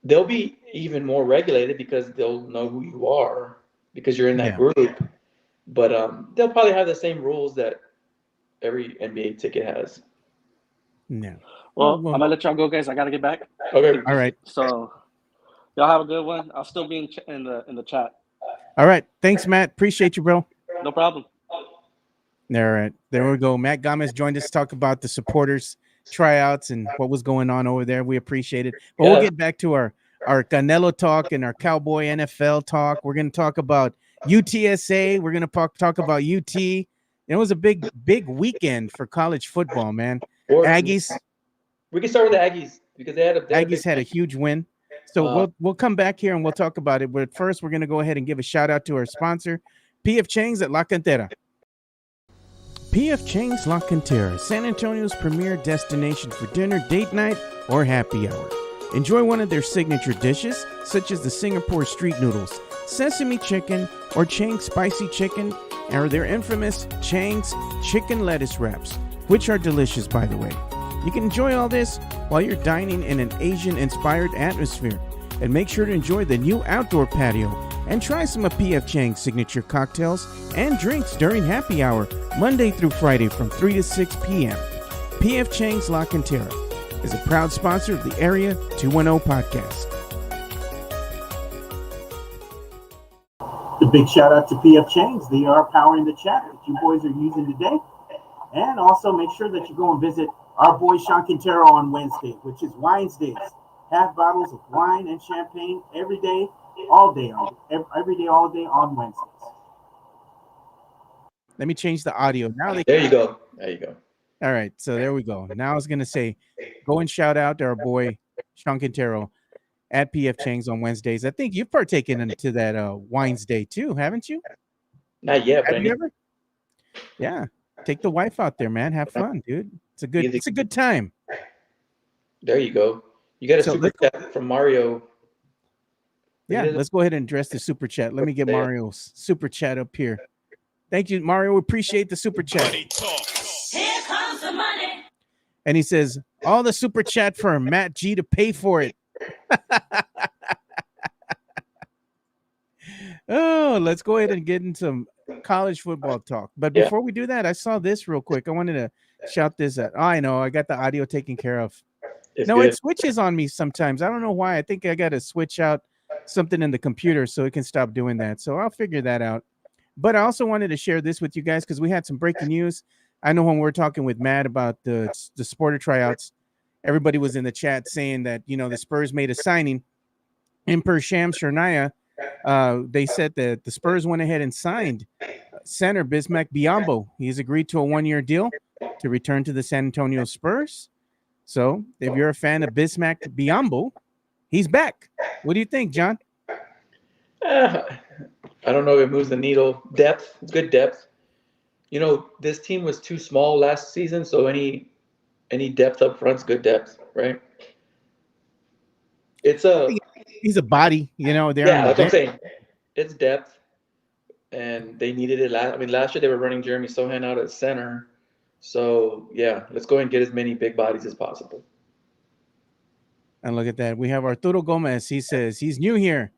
they'll be even more regulated because they'll know who you are because you're in that group. But they'll probably have the same rules that every NBA ticket has. No. Well, I'm gonna let y'all go, guys. I gotta get back. Okay. All right. So y'all have a good one. I'll still be in the chat. All right. Thanks, Matt. Appreciate you, bro. No problem. All right. There we go. Matt Gomez joined us to talk about the supporters tryouts and what was going on over there. We appreciate it. But we'll get back to our Canelo talk and our Cowboy NFL talk. We're going to talk about UTSA. We're going to talk about UT. It was a big weekend for college football, man. Aggies. We can start with the Aggies because Aggies had a huge win. So we'll come back here and we'll talk about it. But first, we're going to go ahead and give a shout out to our sponsor, P.F. Chang's at La Cantera. P.F. Chang's La Cantera, San Antonio's premier destination for dinner, date night, or happy hour. Enjoy one of their signature dishes, such as the Singapore street noodles, sesame chicken, or Chang's spicy chicken, or their infamous Chang's chicken lettuce wraps, which are delicious, by the way. You can enjoy all this while you're dining in an Asian-inspired atmosphere. And make sure to enjoy the new outdoor patio and try some of P.F. Chang's signature cocktails and drinks during happy hour, Monday through Friday from 3 to 6 p.m. P.F. Chang's La Cantera is a proud sponsor of the Area 210 podcast. A big shout out to PF Chang's. They are powering the chat that you boys are using today. And also make sure that you go and visit our boy Sean Quintero on Wednesday, which is Wines Days. Half bottles of wine and champagne every day, all day, every day, all day on Wednesdays. Let me change the audio. Now there you go. There you go. All right, so there we go. Now I was going to say, go and shout out to our boy Sean Quintero at PF Chang's on Wednesdays. I think you've partaken into that Wines Day too, haven't you? Not yet. Have you ever? Yeah, take the wife out there, man. Have fun, dude. It's a good time. There you go. You got a super chat from Mario. Yeah, let's go ahead and address the super chat. Let me get Mario's super chat up here. Thank you, Mario. We appreciate the super chat. Here comes the money. And he says, all the super chat for Matt G to pay for it. Oh, let's go ahead and get into some college football talk. But before we do that, I saw this real quick. I wanted to shout this out. Oh, I know. I got the audio taken care of. It switches on me sometimes. I don't know why. I think I got to switch out something in the computer so it can stop doing that. So I'll figure that out. But I also wanted to share this with you guys because we had some breaking news. I know when we were talking with Matt about the supporter tryouts, everybody was in the chat saying that, the Spurs made a signing. And per Sham Shernaya, they said that the Spurs went ahead and signed center Bismack Biyombo. He's agreed to a 1-year deal to return to the San Antonio Spurs. So if you're a fan of Bismack Biyombo, he's back. What do you think, John? I don't know if it moves the needle. Depth, good depth. This team was too small last season, so any depth up front's good depth, right? It's he's a body, there. Yeah, that's what I'm saying. It's depth, and they needed it last year they were running Jeremy Sohan out at center. So yeah, let's go ahead and get as many big bodies as possible. And look at that. We have Arturo Gomez. He says he's new here.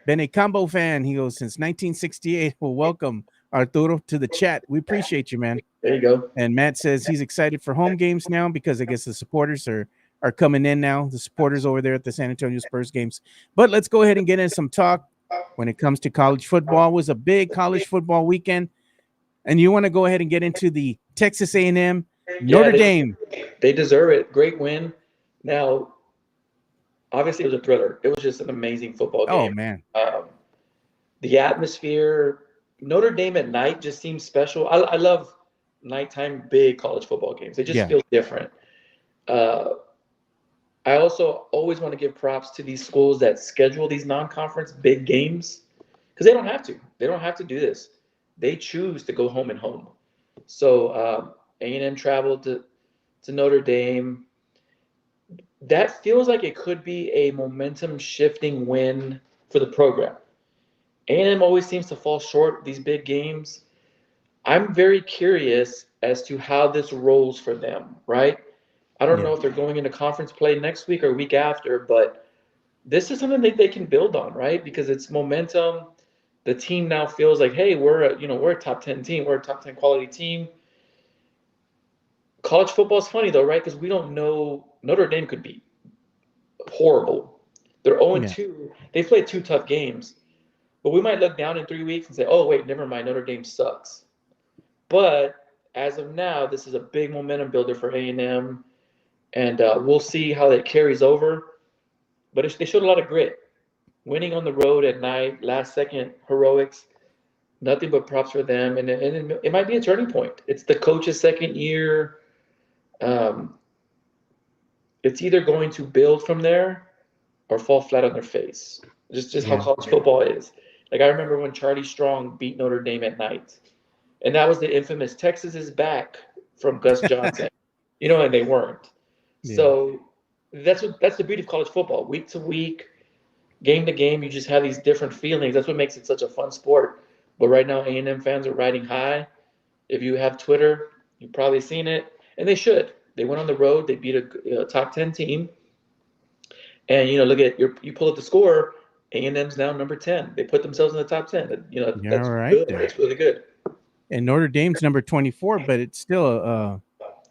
Been a combo fan. He goes since 1968. Well, welcome, Arturo, to the chat. We appreciate you, man. There you go. And Matt says he's excited for home games now because I guess the supporters are coming in now, the supporters over there at the San Antonio Spurs games. But let's go ahead and get into some talk when it comes to college football. It was a big college football weekend. And you want to go ahead and get into the Texas A&M, Notre Dame. They deserve it. Great win. Now, obviously, it was a thriller. It was just an amazing football game. Oh, man. The atmosphere, Notre Dame at night just seems special. I love nighttime big college football games. They just feel different. I also always want to give props to these schools that schedule these non-conference big games because they don't have to. They don't have to do this. They choose to go home and home. So A&M traveled to Notre Dame. That feels like it could be a momentum-shifting win for the program. A&M always seems to fall short these big games. I'm very curious as to how this rolls for them, right? I don't know if they're going into conference play next week or week after, but this is something that they can build on, right? Because it's momentum. The team now feels like, hey, we're a top 10 team. We're a top 10 quality team. College football is funny though, right? Because we don't know. Notre Dame could be horrible. They're 0-2. They've played 2 tough games. But we might look down in 3 weeks and say, oh, wait, never mind. Notre Dame sucks. But as of now, this is a big momentum builder for A&M. And we'll see how that carries over. But they showed a lot of grit. Winning on the road at night, last-second heroics, nothing but props for them. And it might be a turning point. It's the coach's second year. It's either going to build from there or fall flat on their face. Just how college football is. Like, I remember when Charlie Strong beat Notre Dame at night. And that was the infamous Texas is back from Gus Johnson. And they weren't. So that's the beauty of college football. Week to week, game to game, you just have these different feelings. That's what makes it such a fun sport. But right now, A&M fans are riding high. If you have Twitter, you've probably seen it. And they should. They went on the road. They beat a top 10 team. And, look at you pull up the score, A&M's now number 10. They put themselves in the top 10. That's right good. there. That's really good. And Notre Dame's number 24, but it's still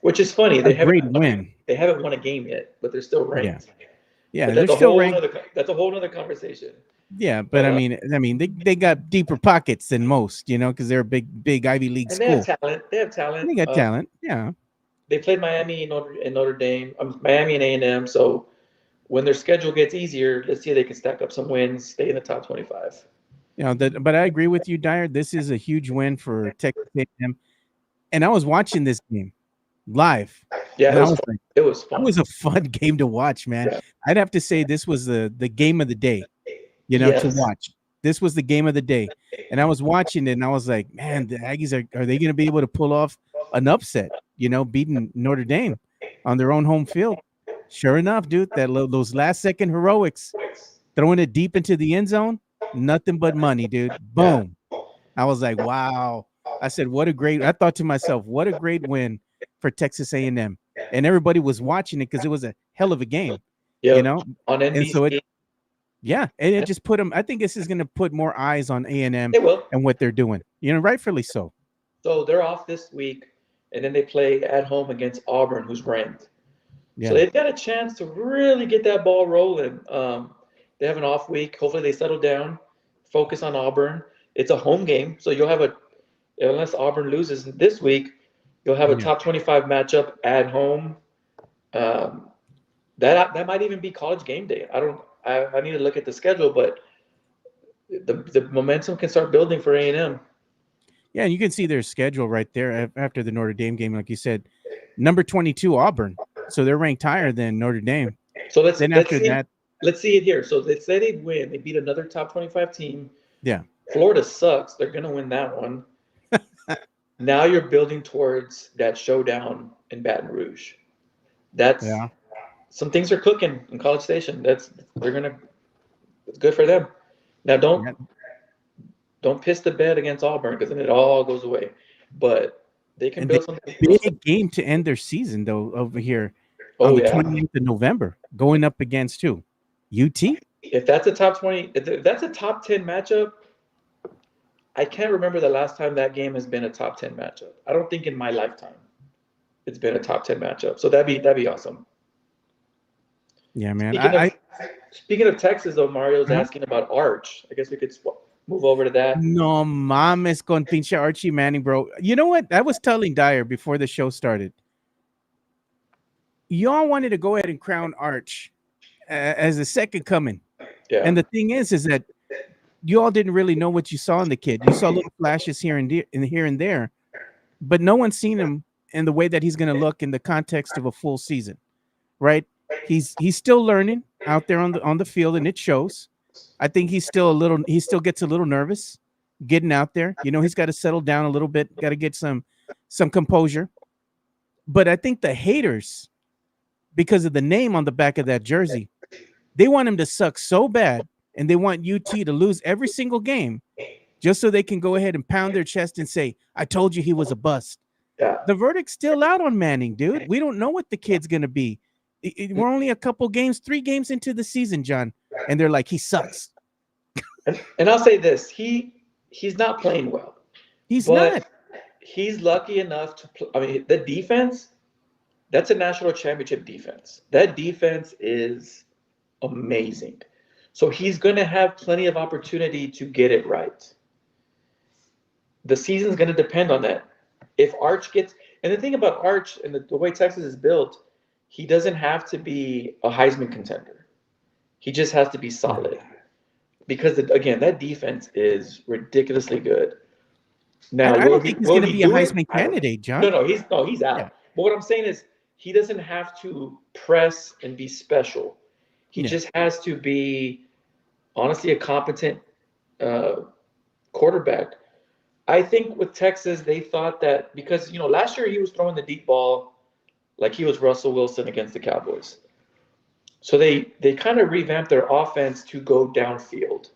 which is funny. They haven't won a game yet, but they're still ranked. Yeah, they're still ranked. That's a whole other conversation. Yeah, but I mean, they got deeper pockets than most, because they're a big Ivy League school. They have talent. They got talent. Yeah. They played Miami and Notre Dame, Miami and A&M. So when their schedule gets easier, let's see if they can stack up some wins, stay in the top 25. But I agree with you, Dyer. This is a huge win for Texas A&M. And I was watching this game live. Yeah, it was fun. It was a fun game to watch, man. Yeah. I'd have to say this was the game of the day, to watch. This was the game of the day. And I was watching it, and I was like, man, the Aggies, are they going to be able to pull off an upset, beating Notre Dame on their own home field? Sure enough, dude, those last-second heroics, throwing it deep into the end zone, nothing but money, dude. Boom. I was like, wow. I said, I thought to myself, what a great win for Texas A&M. And everybody was watching it because it was a hell of a game, on NBC. And so it just put them. I think this is going to put more eyes on A&M and what they're doing, rightfully so. So they're off this week, and then they play at home against Auburn, who's ranked. Yeah. So they've got a chance to really get that ball rolling. They have an off week. Hopefully they settle down, focus on Auburn. It's a home game, so you'll have unless Auburn loses this week, you'll have a top 25 matchup at home. That might even be college game day. I need to look at the schedule, but the momentum can start building for A&M. Yeah, and you can see their schedule right there after the Notre Dame game, like you said. Number 22 Auburn, so they're ranked higher than Notre Dame. So Then after that, let's see it here. So let's say they win, they beat another top 25 team. yeah, Florida sucks. They're gonna win that one. Now you're building towards that showdown in Baton Rouge. That's yeah. some things are cooking in College Station. It's good for them. Now Yeah. don't piss the bed against Auburn because then it all goes away. But they can And build the something. big game to end their season, though, over here on Oh the yeah. 28th of November, going up against who? UT? If that's a top 20, if that's a top 10 matchup, I can't remember the last time that game has been a top 10 matchup. I don't think in my lifetime it's been a top 10 matchup. So that'd be awesome. Yeah, man. Speaking of Texas, though, Mario's Uh-huh. asking about Arch. I guess we could move over to that. No mames con pinche Archie Manning, bro. You know what? I was telling Dyer before the show started. Y'all wanted to go ahead and crown Arch as the second coming. Yeah. And the thing is that you all didn't really know what you saw in the kid. You saw little flashes here and there, but no one's seen him in the way that he's going to look in the context of a full season, right? He's still learning out there on the field, and it shows. I think he still gets a little nervous getting out there. You know, he's got to settle down a little bit, got to get some composure. But I think the haters, because of the name on the back of that jersey, they want him to suck so bad, and they want UT to lose every single game just so they can go ahead and pound their chest and say, I told you he was a bust. Yeah. The verdict's still out on Manning, dude. We don't know what the kid's going to be. We're only a couple games, 3 games into the season, John, and they're like, he sucks. And I'll say this, he's not playing well. He's not. He's lucky enough to I mean, the defense, that's a national championship defense. That defense is amazing. So he's going to have plenty of opportunity to get it right. The season's going to depend on that. If Arch gets, and the thing about Arch and the way Texas is built, he doesn't have to be a Heisman contender. He just has to be solid. Because, again, that defense is ridiculously good. Now, I don't think he's going to be a Heisman candidate, John. No, he's out. Yeah. But what I'm saying is he doesn't have to press and be special. He just has to be, honestly, a competent quarterback. I think with Texas, they thought that because, last year he was throwing the deep ball like he was Russell Wilson against the Cowboys. So they kind of revamped their offense to go downfield.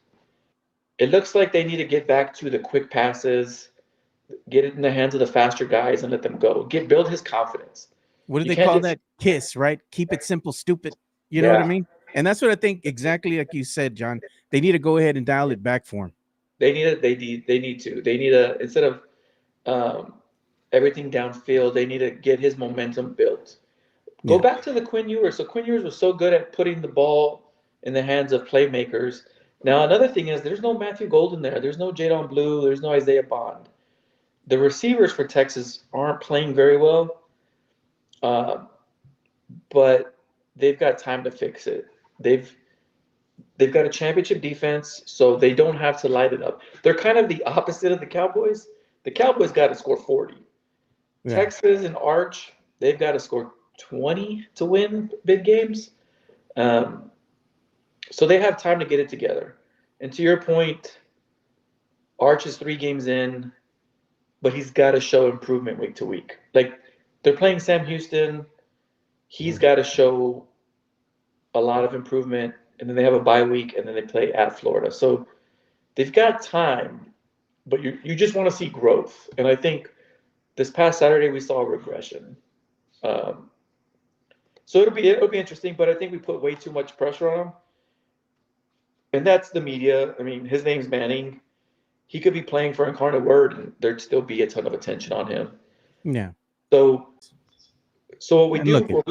It looks like they need to get back to the quick passes, get it in the hands of the faster guys and let them go. Build his confidence. What do they call that? KISS, right? Keep it simple, stupid. You know what I mean? And that's what I think, exactly like you said, John. They need to go ahead and dial it back for him. They need to instead of everything downfield, they need to get his momentum built. Go back to the Quinn Ewers. So Quinn Ewers was so good at putting the ball in the hands of playmakers. Now, another thing is there's no Matthew Golden there. There's no Jadon Blue. There's no Isaiah Bond. The receivers for Texas aren't playing very well, but they've got time to fix it. They've got a championship defense, so they don't have to light it up. They're kind of the opposite of the Cowboys. The Cowboys got to score 40. Yeah. Texas and Arch, they've got to score 20 to win big games. So they have time to get it together. And to your point, Arch is 3 games in, but he's got to show improvement week to week. Like, they're playing Sam Houston. He's got to show a lot of improvement. And then they have a bye week, and then they play at Florida. So they've got time, but you just want to see growth. And I think this past Saturday we saw a regression. So it'll be interesting, but I think we put way too much pressure on him. And that's the media. I mean, his name's Manning. He could be playing for Incarnate Word, and there'd still be a ton of attention on him. Yeah. So what we do,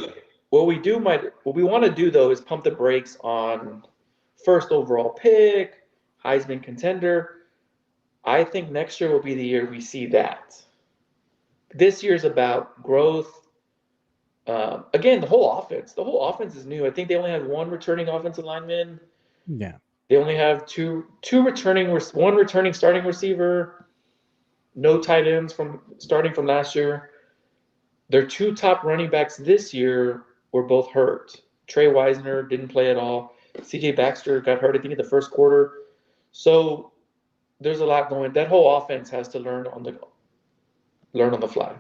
what we want to do though is pump the brakes on first overall pick, Heisman contender. I think next year will be the year we see that. This year's about growth, Again, the whole offense is new. I think they only have one returning offensive lineman. Yeah. They only have one returning starting receiver, no tight ends starting from last year. Their two top running backs this year were both hurt. Trey Wisner didn't play at all. CJ Baxter got hurt, I think, in the first quarter. So there's a lot going. That whole offense has to learn on the fly.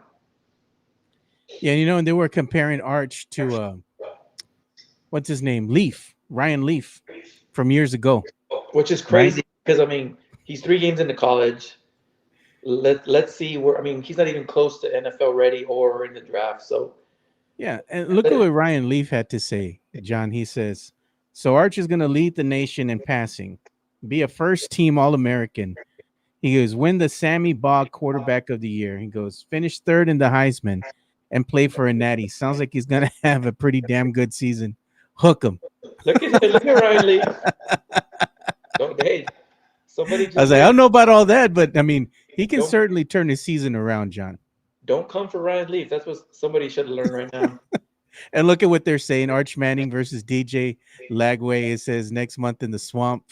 Yeah, and they were comparing Arch to what's his name? Ryan Leaf from years ago. Which is Right? crazy because he's 3 games into college. Let's see where he's not even close to NFL ready or in the draft. So Yeah, and look at what Ryan Leaf had to say, John. He says, "So Arch is going to lead the nation in passing, be a first-team All-American." He goes, "Win the Sammy Bogg Quarterback of the Year." He goes, "Finish third in the Heisman, and play for a Natty." Sounds like he's going to have a pretty damn good season. Hook him. look at Ryan Leaf. Hey, somebody just I was like, I don't know about all that, but I mean, he can certainly turn his season around, John. Don't come for Ryan Leaf. That's what somebody should have learned right now. And look at what they're saying: Arch Manning versus DJ Lagway. It says next month in the swamp.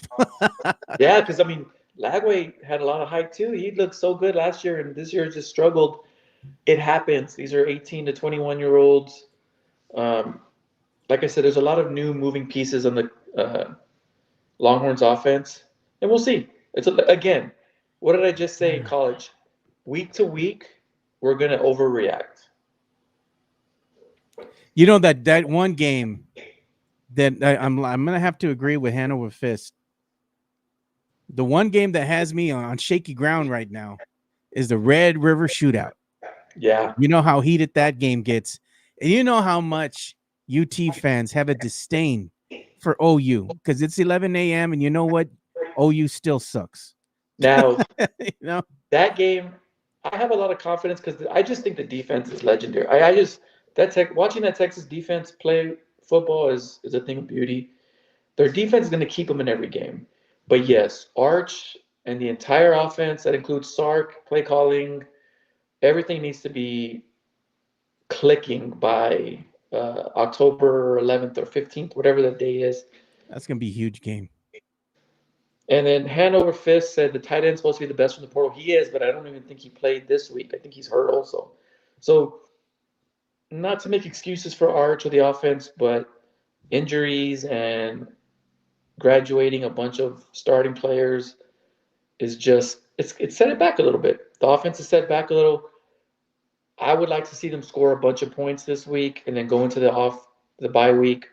Yeah, because Lagway had a lot of hype too. He looked so good last year, and this year just struggled. It happens. These are 18 to 21-year-olds. Like I said, there's a lot of new moving pieces on the Longhorns offense, and we'll see. Again, what did I just say in college? Week to week, we're gonna overreact. That one game that I'm gonna have to agree with Hanover Fist. The one game that has me on shaky ground right now is the Red River Shootout. Yeah. You know how heated that game gets, and you know how much UT fans have a disdain for OU because it's 11 a.m. and you know what? OU still sucks. Now, that game, I have a lot of confidence because I just think the defense is legendary. Watching that Texas defense play football is a thing of beauty. Their defense is going to keep them in every game. But yes, Arch and the entire offense, that includes Sark, play calling, everything needs to be clicking by October 11th or 15th, whatever that day is. That's going to be a huge game. And then Hanover Fist said the tight end's supposed to be the best from the portal. He is, but I don't even think he played this week. I think he's hurt also. So, not to make excuses for Arch or the offense, but injuries and graduating a bunch of starting players is just it's set it back a little bit. The offense is set back a little. I would like to see them score a bunch of points this week and then go into the bye week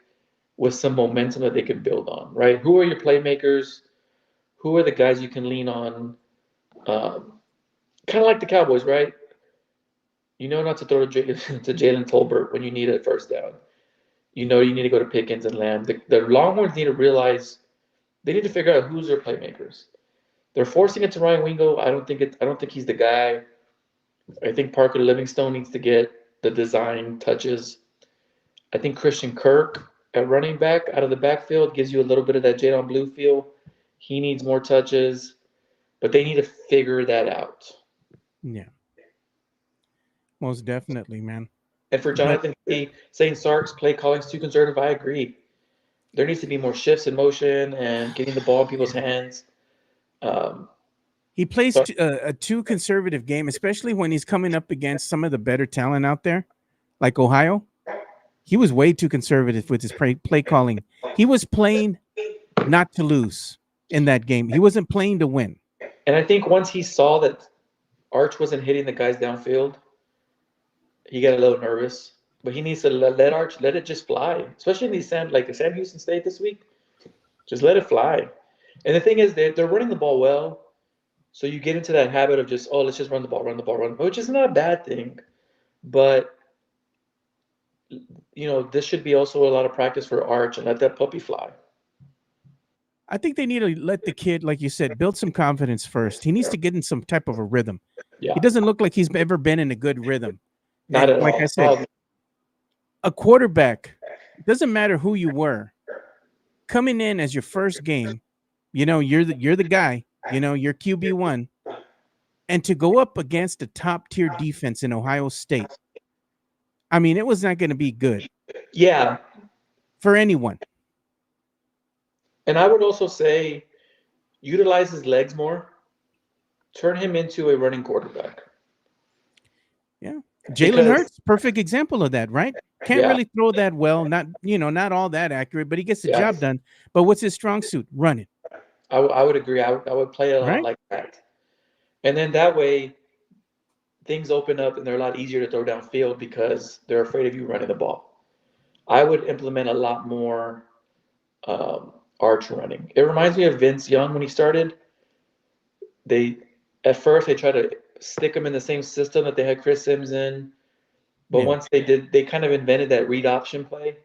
with some momentum that they can build on, right? Who are your playmakers? Who are the guys you can lean on? Kind of like the Cowboys, right? You know not to throw to Jalen Tolbert when you need a first down. You know you need to go to Pickens and Lamb. The Longhorns need to realize they need to figure out who's their playmakers. They're forcing it to Ryan Wingo. I don't think he's the guy. I think Parker Livingstone needs to get the design touches. I think Christian Kirk at running back out of the backfield gives you a little bit of that Jadon Blue feel. He needs more touches, but they need to figure that out. Yeah. Most definitely, man. And for Jonathan saying Sark's play calling's too conservative, I agree. There needs to be more shifts in motion and getting the ball in people's hands. He plays a too conservative game, especially when he's coming up against some of the better talent out there, like Ohio. He was way too conservative with his play calling. He was playing not to lose in that game. He wasn't playing to win. And I think once he saw that Arch wasn't hitting the guys downfield, he got a little nervous. But he needs to let Arch let it just fly, especially in the Sam Houston State this week. Just let it fly. And the thing is, they're running the ball well, so you get into that habit of just let's just run the ball, which is not a bad thing. But this should be also a lot of practice for Arch and let that puppy fly. I think they need to let the kid, like you said, build some confidence first. He needs to get in some type of a rhythm. Yeah. He doesn't look like he's ever been in a good rhythm. Not at all. Like I said, a quarterback, it doesn't matter who you were, coming in as your first game, you're the guy, you're QB1, and to go up against a top tier defense in Ohio State. I mean, it was not going to be good Yeah, for anyone. and I would also say utilize his legs more. Turn him into a running quarterback. Yeah. Jalen Because Hurts, perfect example of that, right? Can't yeah, really throw that well, not not all that accurate, but he gets the yeah, job done. But what's his strong suit? Running, I would agree. I would play it a lot right? like that, and then that way things open up and they're a lot easier to throw downfield because they're afraid of you running the ball. I would implement a lot more arch running. It reminds me of Vince Young when he started. They at first they tried to stick him in the same system that they had Chris Sims in, but Yeah. once they did, they kind of invented that read option play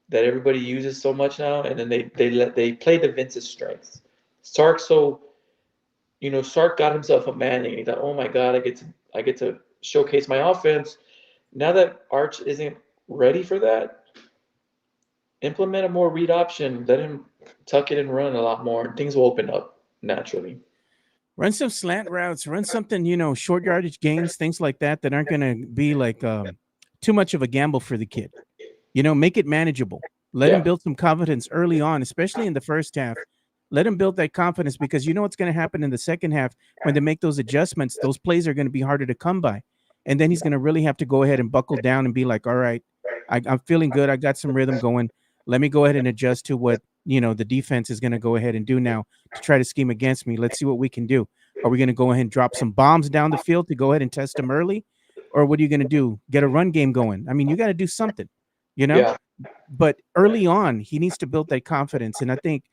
that everybody uses so much now, and then they played to Vince's strengths. Sark so Sark got himself a Manning. He thought, oh my God, I get to showcase my offense. Now that Arch isn't ready for that, implement a more read option. Let him tuck it and run a lot more, and things will open up naturally. Run some slant routes, run something, short yardage games, things like that aren't going to be like too much of a gamble for the kid. Make it manageable. Let him Yeah, build some confidence early on, especially in the first half. Let him build that confidence because you know what's going to happen in the second half when they make those adjustments. Those plays are going to be harder to come by. And then he's going to really have to go ahead and buckle down and be like, all right, I'm feeling good. I got some rhythm going. Let me go ahead and adjust to what, the defense is going to go ahead and do now to try to scheme against me. Let's see what we can do. Are we going to go ahead and drop some bombs down the field to go ahead and test them early? Or what are you going to do? Get a run game going? I mean, you got to do something, you know? yeah, But early on, he needs to build that confidence. And I think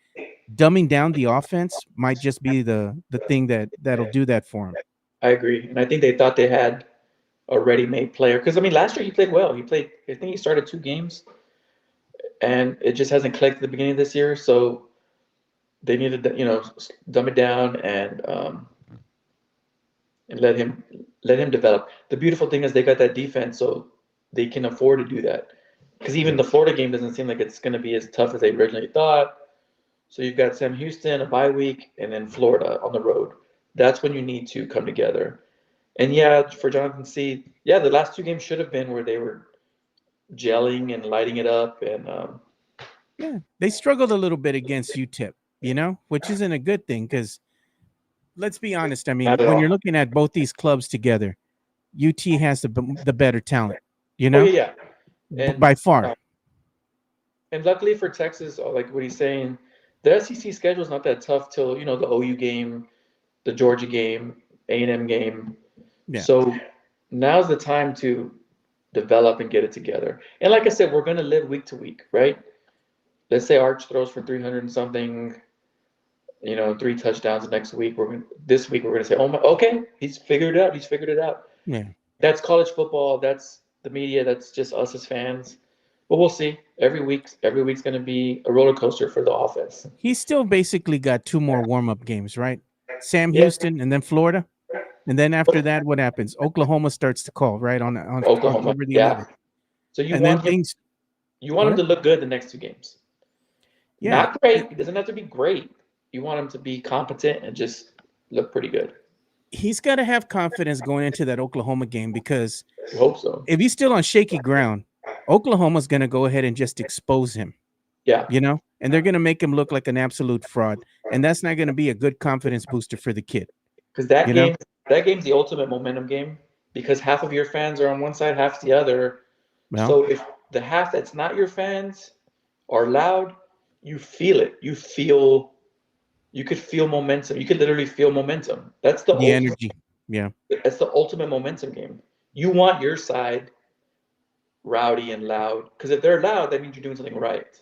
dumbing down the offense might just be the thing that'll do that for him. I agree. And I think they thought they had a ready-made player because I mean last year he played well. I think he started 2 games, and it just hasn't clicked at the beginning of this year. So they needed to dumb it down and let him develop. The beautiful thing is they got that defense, so they can afford to do that. Because even the Florida game doesn't seem like it's going to be as tough as they originally thought. So you've got Sam Houston, a bye week, and then Florida on the road. That's when you need to come together. And yeah, for Jonathan C, yeah, the last 2 games should have been where they were gelling and lighting it up. And Yeah, they struggled a little bit against UTEP, which isn't a good thing because let's be honest. I not mean, at when all. you're looking at both these clubs together, UT has the better talent, Oh yeah, yeah. by far. And luckily for Texas, like what he's saying, the SEC schedule is not that tough till the OU game, the Georgia game, A&M game. Yeah. So now's the time to develop and get it together. And like I said, we're going to live week to week, right? Let's say Arch throws for 300 and something, 3 touchdowns next week. This week we're going to say, oh my, okay, he's figured it out. He's figured it out. Yeah. That's college football. That's the media. That's just us as fans. But we'll see. Every week's going to be a roller coaster for the offense. He's still basically got 2 more warm-up games, right? Sam Yeah. Houston and then Florida. And then after that, what happens? Oklahoma starts to call, right? On Oklahoma, October the yeah. 11th. So you And then want him, things you want him to look good the next 2 games. Yeah. Not great. He doesn't have to be great. You want him to be competent and just look pretty good. He's got to have confidence going into that Oklahoma game because I hope so. if he's still on shaky ground, Oklahoma's going to go ahead and just expose him, Yeah. and they're going to make him look like an absolute fraud. And that's not going to be a good confidence booster for the kid. Because that game's the ultimate momentum game because half of your fans are on one side, half's the other. Well, So if the half that's not your fans are loud, you feel it. You could feel momentum. You could literally feel momentum. That's the the energy. Yeah. That's the ultimate momentum game. You want your side rowdy and loud because if they're loud, that means you're doing something right.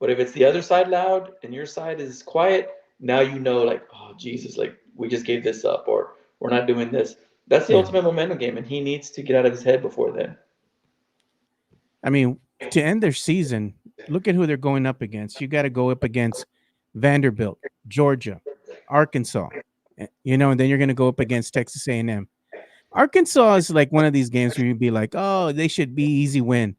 But if it's the other side loud and your side is quiet, now like, oh Jesus, like we just gave this up or we're not doing this. That's the ultimate momentum game, and he needs to get out of his head before then. I mean, to end their season, look at who they're going up against. You got to go up against Vanderbilt, Georgia, Arkansas, and then you're going to go up against Texas A&M. Arkansas is like one of these games where you'd be like, oh, they should be easy win.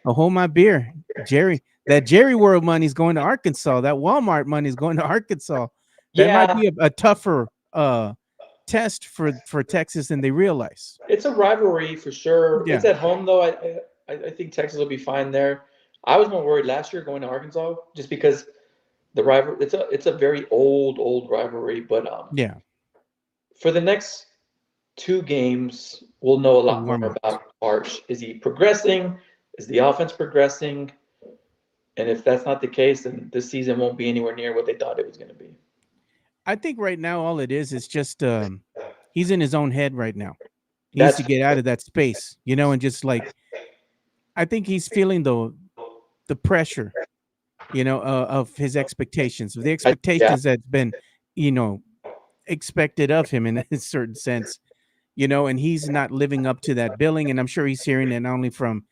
Oh, hold my beer, Jerry. That Jerry World money's going to Arkansas. That Walmart money's going to Arkansas. That might be a tougher test for Texas than they realize. It's a rivalry for sure. Yeah. It's at home though. I think Texas will be fine there. I was more worried last year going to Arkansas just because the rival. It's a very old rivalry, but Yeah, for the next two games, we'll know a the lot more warm ups. about Arch. Is he progressing? Is the offense progressing? And if that's not the case, then this season won't be anywhere near what they thought it was going to be. I think right now all it is just he's in his own head right now. He needs to That's get out of that space, and just like I think he's feeling the pressure, of his expectations, of the yeah, expectations that's been, you know, expected of him in a certain sense, and he's not living up to that billing. And I'm sure he's hearing it not only from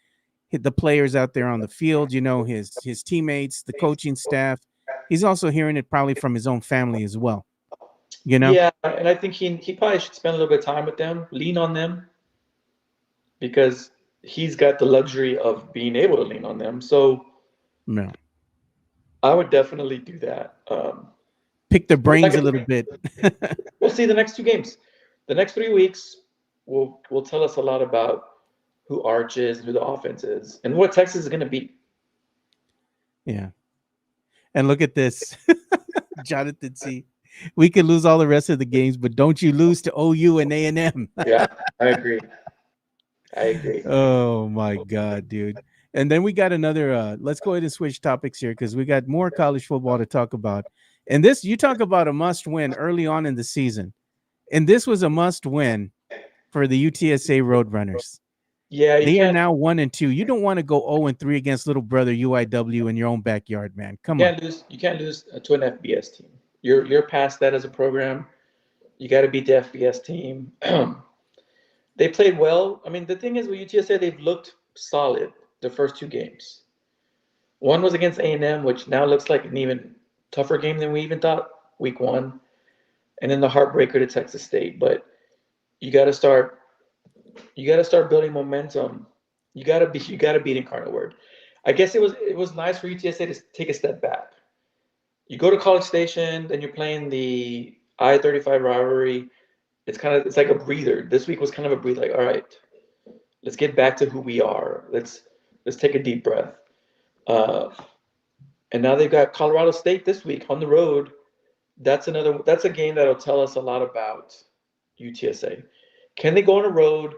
the players out there on the field, his teammates, the coaching staff. He's also hearing it probably from his own family as well. yeah. And I think he probably should spend a little bit of time with them, lean on them, because he's got the luxury of being able to lean on them. So No. I would definitely do that. Pick their Like brains I a little bit. we'll see the next two games. The next 3 weeks will tell us a lot about who Arch is, who the offense is, and what Texas is going to be. Yeah. And look at this. Jonathan C. We could lose all the rest of the games, but don't you lose to OU and A&M. Yeah, I agree. I agree. Oh my God, dude. And then we got another let's go ahead and switch topics here because we got more college football to talk about. And this, you talk about a must win early on in the season. And this was a must win for the UTSA Roadrunners. Yeah, you They are can't now 1-2. You don't want to go 0-3 against little brother UIW in your own backyard, man. Come on. lose. You can't lose to an FBS team. You're past that as a program. You got to beat the FBS team. They played well. I mean, the thing is with UTSA, they've looked solid the first two games. One was against A&M, which now looks like an even tougher game than we even thought week one, and then the heartbreaker to Texas State. But you got to start. You got to start building momentum. You got to beat Incarnate Word. I guess it was nice for UTSA to take a step back. You go to College Station, then you're playing the I-35 rivalry. It's like a breather. This week was kind of a breather. Like, all right, let's get back to who we are. Let's take a deep breath. And now they've got Colorado State this week on the road. That's a game that'll tell us a lot about UTSA. Can they go on a road?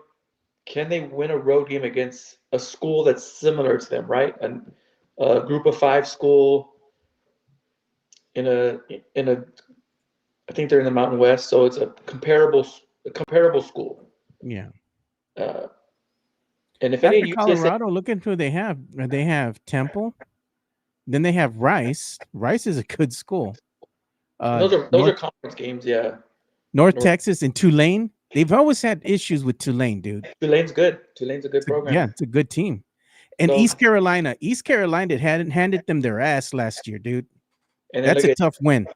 Can they win a road game against a school that's similar to them, right? A group of five school in a I think they're in the Mountain West, so it's a comparable school. Yeah. And if After any UTSA, Colorado, look at who they have. They have Temple. Then they have Rice. Rice is a good school. those are conference games, yeah. North Texas and Tulane. They've always had issues with Tulane, dude. Tulane's good. Tulane's a good program. Yeah, it's a good team. And So- East Carolina hadn't handed them their ass last year, dude. And then That's look a at tough win.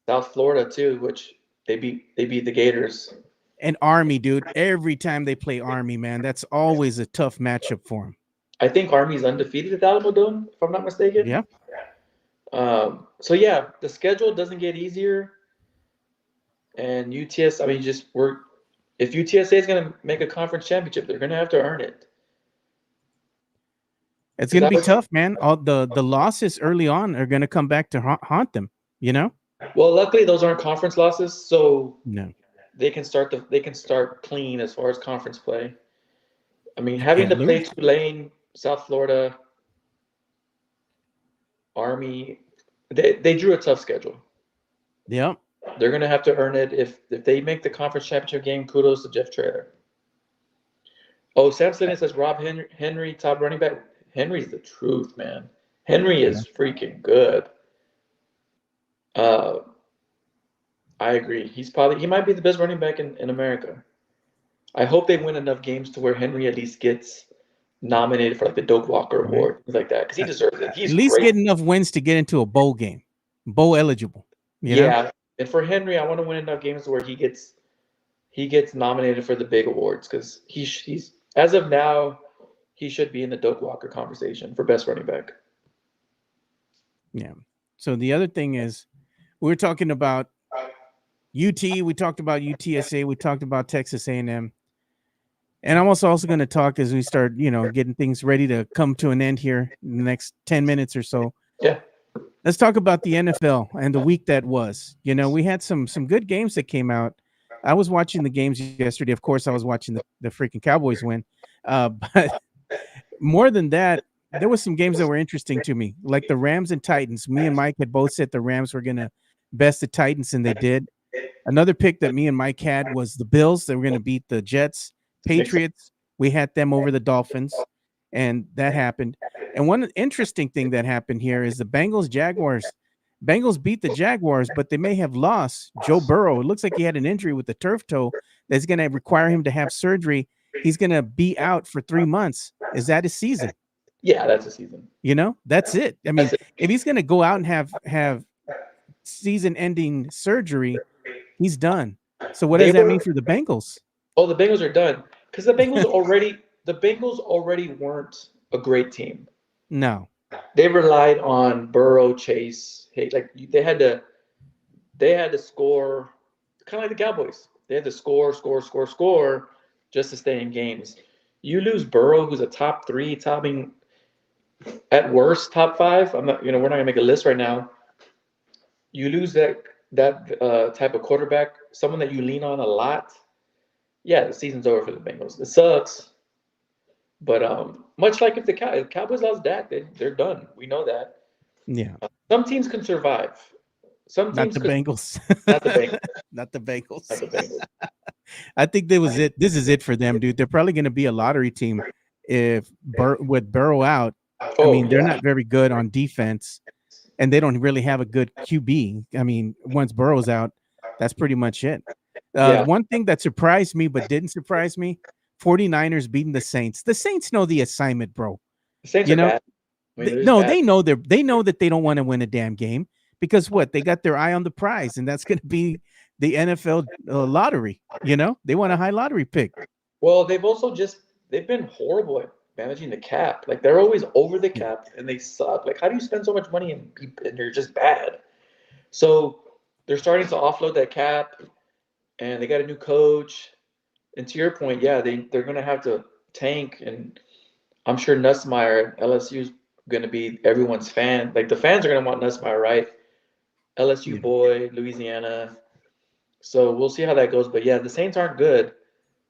South Florida too, which they beat the Gators. And Army, dude. Every time they play Army, man, that's always a tough matchup for them. I think Army's undefeated at the Alamo Dome, if I'm not mistaken. Yeah. So yeah, the schedule doesn't get easier. And UTS, I mean, if UTSA is going to make a conference championship, they're going to have to earn it. It's going to be tough, man. All the losses early on are going to come back to haunt them, Well, luckily those aren't conference losses, so No. they can start clean as far as conference play. I mean, having to play Tulane, South Florida, Army, they drew a tough schedule. Yep. They're going to have to earn it. If they make the conference championship game, kudos to Jeff Traylor. Oh, Sam Slinnen says Rob Henry, top running back. Henry's the truth, man. Henry is freaking good. I agree. He might be the best running back in America. I hope they win enough games to where Henry at least gets nominated for like the Doak Walker Award, things like that, because he deserves it. He's at least great. get enough wins to get into a bowl game, bowl eligible. You know? And for Henry, I want to win enough games where he gets nominated for the big awards, because he's as of now he should be in the Doak Walker conversation for best running back. Yeah. So the other thing is, we were talking about UT, we talked about UTSA, we talked about Texas A&M. And I'm also going to talk as we start, getting things ready to come to an end here in the next 10 minutes or so. Yeah. Let's talk about the NFL and the week that was. We had some good games that came out. I was watching the games yesterday. Of course, I was watching the freaking Cowboys win. But more than that, there was some games that were interesting to me, like the Rams and Titans. Me and Mike had both said the Rams were going to best the Titans, and they did. Another pick that me and Mike had was the Bills. They were going to beat the Jets. Patriots, we had them over the Dolphins, and that happened. And one interesting thing that happened here is the Bengals-Jaguars. Bengals beat the Jaguars, but they may have lost Joe Burrow. It looks like he had an injury with the turf toe that's going to require him to have surgery. He's going to be out for 3 months. Is that his season? Yeah, that's a season. That's it. I mean, if he's going to go out and have season-ending surgery, he's done. So what does that mean for the Bengals? Oh, the Bengals are done because the Bengals already weren't a great team. No, they relied on Burrow, Chase. Hey, like they had to score, kind of like the Cowboys. They had to score just to stay in games. You lose Burrow, who's a top 3, topping at worst top 5. I'm not, we're not gonna make a list right now. You lose that type of quarterback, someone that you lean on a lot. Yeah, the season's over for the Bengals. It sucks, but much like if the Cowboys lost Dak, they're done. We know that. Yeah. Some teams can survive. Some teams Bengals. Not the Bengals. Not the Bengals. Not the Bengals. I think that was it. This is it for them, dude. They're probably going to be a lottery team with Burrow out. I mean, they're not very good on defense, and they don't really have a good QB. I mean, once Burrow's out, that's pretty much it. One thing that surprised me but didn't surprise me, 49ers beating the Saints. The Saints know the assignment, bro. The Saints are bad. They know that they don't want to win a damn game because what? They got their eye on the prize, and that's going to be the NFL lottery. They want a high lottery pick. Well, they've been horrible at managing the cap. Like they're always over the cap and they suck. Like how do you spend so much money and you're just bad? So they're starting to offload that cap, and they got a new coach. And to your point, yeah, they're going to have to tank, and I'm sure Nussmeier at LSU is going to be everyone's fan. Like the fans are going to want Nussmeier, right? LSU boy, Louisiana. So we'll see how that goes. But yeah, the Saints aren't good.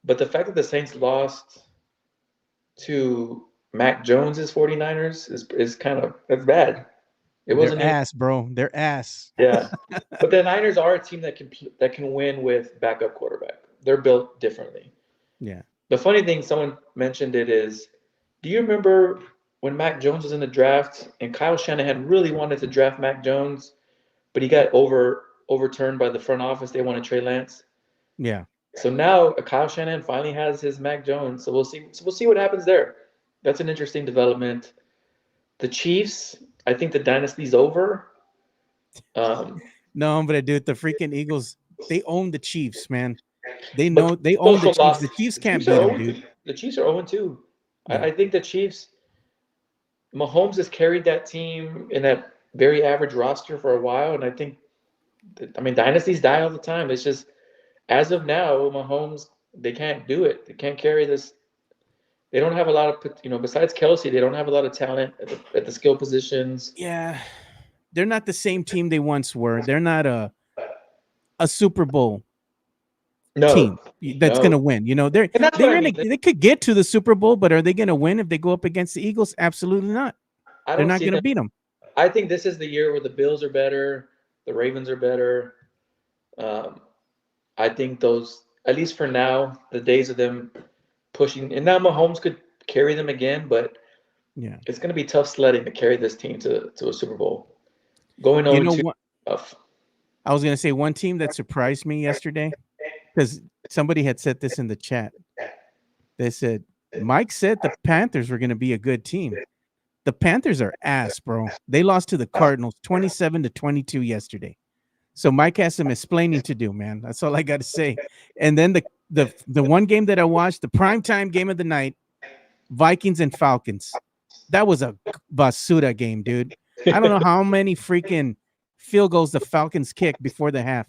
But the fact that the Saints lost to Mac Jones's 49ers is that's bad. They're ass, bro. They're ass. Yeah, but the Niners are a team that can win with backup quarterback. They're built differently. Yeah. The funny thing, someone mentioned it is, do you remember when Mac Jones was in the draft and Kyle Shanahan really wanted to draft Mac Jones, but he got overturned by the front office? They wanted Trey Lance. Yeah. So now Kyle Shanahan finally has his Mac Jones. So we'll see what happens there. That's an interesting development. The Chiefs, I think the dynasty's over. No, but dude, the freaking Eagles, they own the Chiefs, man. They own the Chiefs. The Chiefs can't beat them, dude. The Chiefs are 0-2. Yeah. I think the Chiefs, Mahomes has carried that team in that very average roster for a while, and I think, dynasties die all the time. It's just, as of now, Mahomes, they can't do it. They can't carry this. They don't have a lot of, besides Kelsey, they don't have a lot of talent at the skill positions. Yeah, they're not the same team they once were. They're not a Super Bowl team that's going to win. They could get to the Super Bowl, but are they going to win if they go up against the Eagles? Absolutely not. They're not going to beat them. I think this is the year where the Bills are better, the Ravens are better. I think those, at least for now, the days of them pushing, and now Mahomes could carry them again, but yeah, it's going to be tough sledding to carry this team to a Super Bowl. Going on tough. I was going to say one team that surprised me yesterday, because somebody had said this in the chat. They said, Mike said the Panthers were going to be a good team. The Panthers are ass, bro. They lost to the Cardinals 27-22 yesterday. So Mike has some explaining to do, man. That's all I got to say. And then the one game that I watched, the primetime game of the night, Vikings and Falcons. That was a basura game, dude. I don't know how many freaking field goals the Falcons kicked before the half.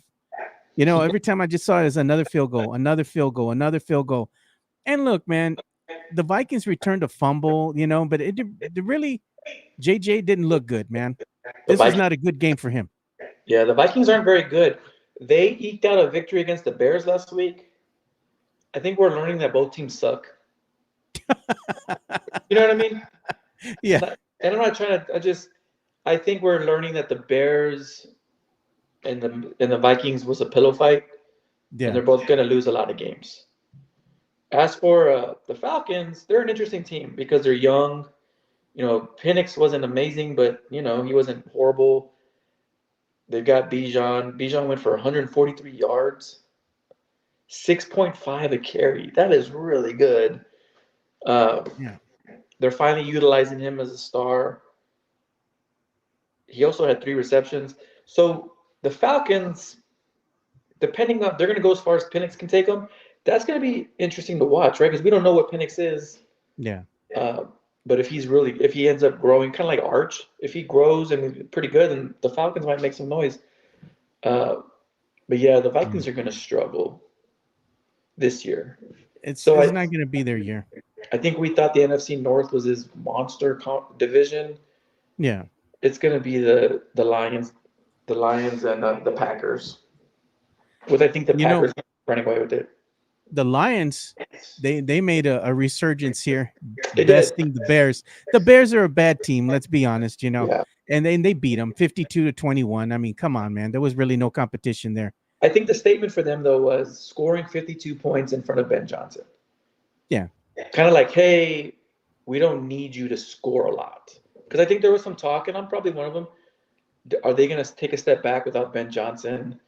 Every time I just saw it as another field goal, another field goal, another field goal. And look, man, the Vikings returned a fumble, but it really JJ didn't look good, man. The This was Vikings, not a good game for him. yeah, the Vikings aren't very good. They eked out a victory against the Bears last week. I think we're learning that both teams suck. You know what I mean? Yeah, And I'm not trying to. I think we're learning that the Bears and the Vikings was a pillow fight, and yeah. they're both going to lose a lot of games. As for the Falcons, they're an interesting team because they're young. Penix wasn't amazing, but he wasn't horrible. They've got Bijan. Bijan went for 143 yards, 6.5 a carry. That is really good. Uh, Yeah. they're finally utilizing him as a star. He also had 3 receptions. So the Falcons, depending on, they're going to go as far as Penix can take them. That's going to be interesting to watch, right? Because we don't know what Penix is. Yeah. Uh, but if he ends up growing, kind of like Arch, if he grows and is pretty good, then the Falcons might make some noise. But yeah, the Vikings are going to struggle this year. It's So not going to be their year. I think we thought the NFC North was his monster division. Yeah. It's going to be the Lions, and the Packers. With I think the Packers running away with it. The Lions, they made a resurgence here, They did. besting the Bears. The Bears are a bad team, let's be honest, Yeah. and then they beat them 52-21. I mean, come on, man. There was really no competition there. I think the statement for them, though, was scoring 52 points in front of Ben Johnson. Yeah. Kind of like, hey, we don't need you to score a lot. Because I think there was some talk, and I'm probably one of them. Are they going to take a step back without Ben Johnson?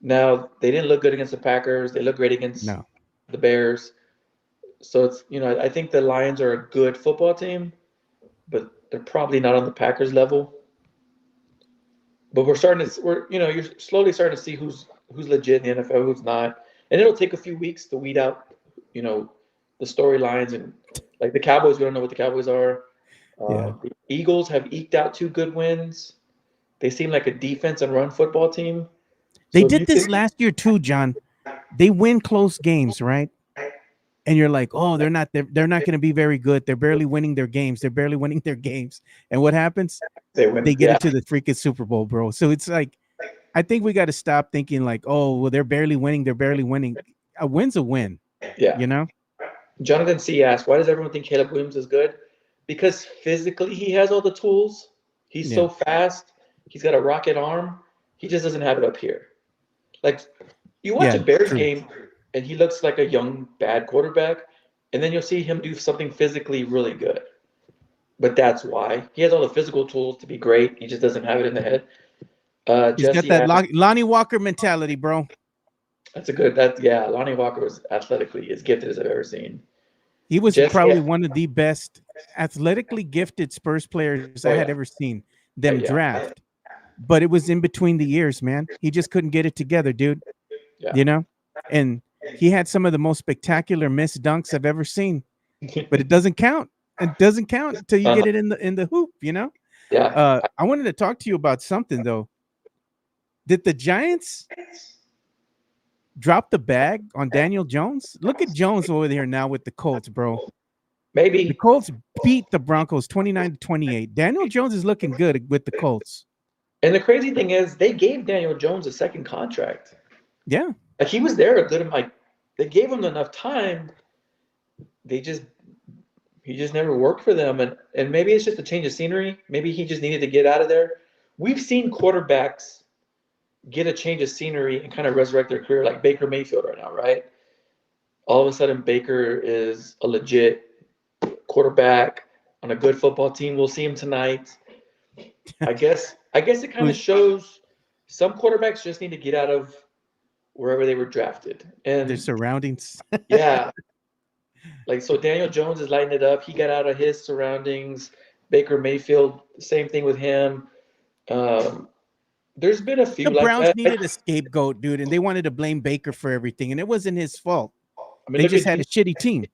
Now, they didn't look good against the Packers. They look great against the Bears. So it's, I think the Lions are a good football team, but they're probably not on the Packers level. But you're slowly starting to see who's legit in the NFL, who's not. And it'll take a few weeks to weed out, the storylines. And like the Cowboys, we don't know what the Cowboys are. The Eagles have eked out 2 good wins. They seem like a defense and run football team. They did this last year too, John. They win close games, right? And you're like, oh, they're not going to be very good. They're barely winning their games. And what happens? They win. They get into the freaking Super Bowl, bro. So it's like, I think we got to stop thinking like, oh, well, they're barely winning. A win's a win. Yeah. Jonathan C. asked, why does everyone think Caleb Williams is good? Because physically he has all the tools. He's so fast. He's got a rocket arm. He just doesn't have it up here. Like, you watch a Bears game, and he looks like a young, bad quarterback, and then you'll see him do something physically really good. But that's why. He has all the physical tools to be great. He just doesn't have it in the head. He's got that Lonnie Walker mentality, bro. That's Lonnie Walker was athletically as gifted as I've ever seen. He was probably one of the best athletically gifted Spurs players I had ever seen them draft. But it was in between the years, man. He just couldn't get it together, dude. Yeah. And he had some of the most spectacular missed dunks I've ever seen. But it doesn't count. It doesn't count until you get it in the hoop, Yeah. I wanted to talk to you about something though. Did the Giants drop the bag on Daniel Jones? Look at Jones over there now with the Colts, bro. Maybe. The Colts beat the Broncos 29-28. Daniel Jones is looking good with the Colts. And the crazy thing is, they gave Daniel Jones a second contract. Yeah. Like, he was there a good, they gave him enough time. He just never worked for them. And maybe it's just a change of scenery. Maybe he just needed to get out of there. We've seen quarterbacks get a change of scenery and kind of resurrect their career, like Baker Mayfield right now, right? All of a sudden, Baker is a legit quarterback on a good football team. We'll see him tonight. I guess it kind of shows some quarterbacks just need to get out of wherever they were drafted and their surroundings. Yeah. Like, so Daniel Jones is lighting it up. He got out of his surroundings. Baker Mayfield, same thing with him. There's been a few. The Browns needed a scapegoat, dude, and they wanted to blame Baker for everything, and it wasn't his fault. They just had a shitty team.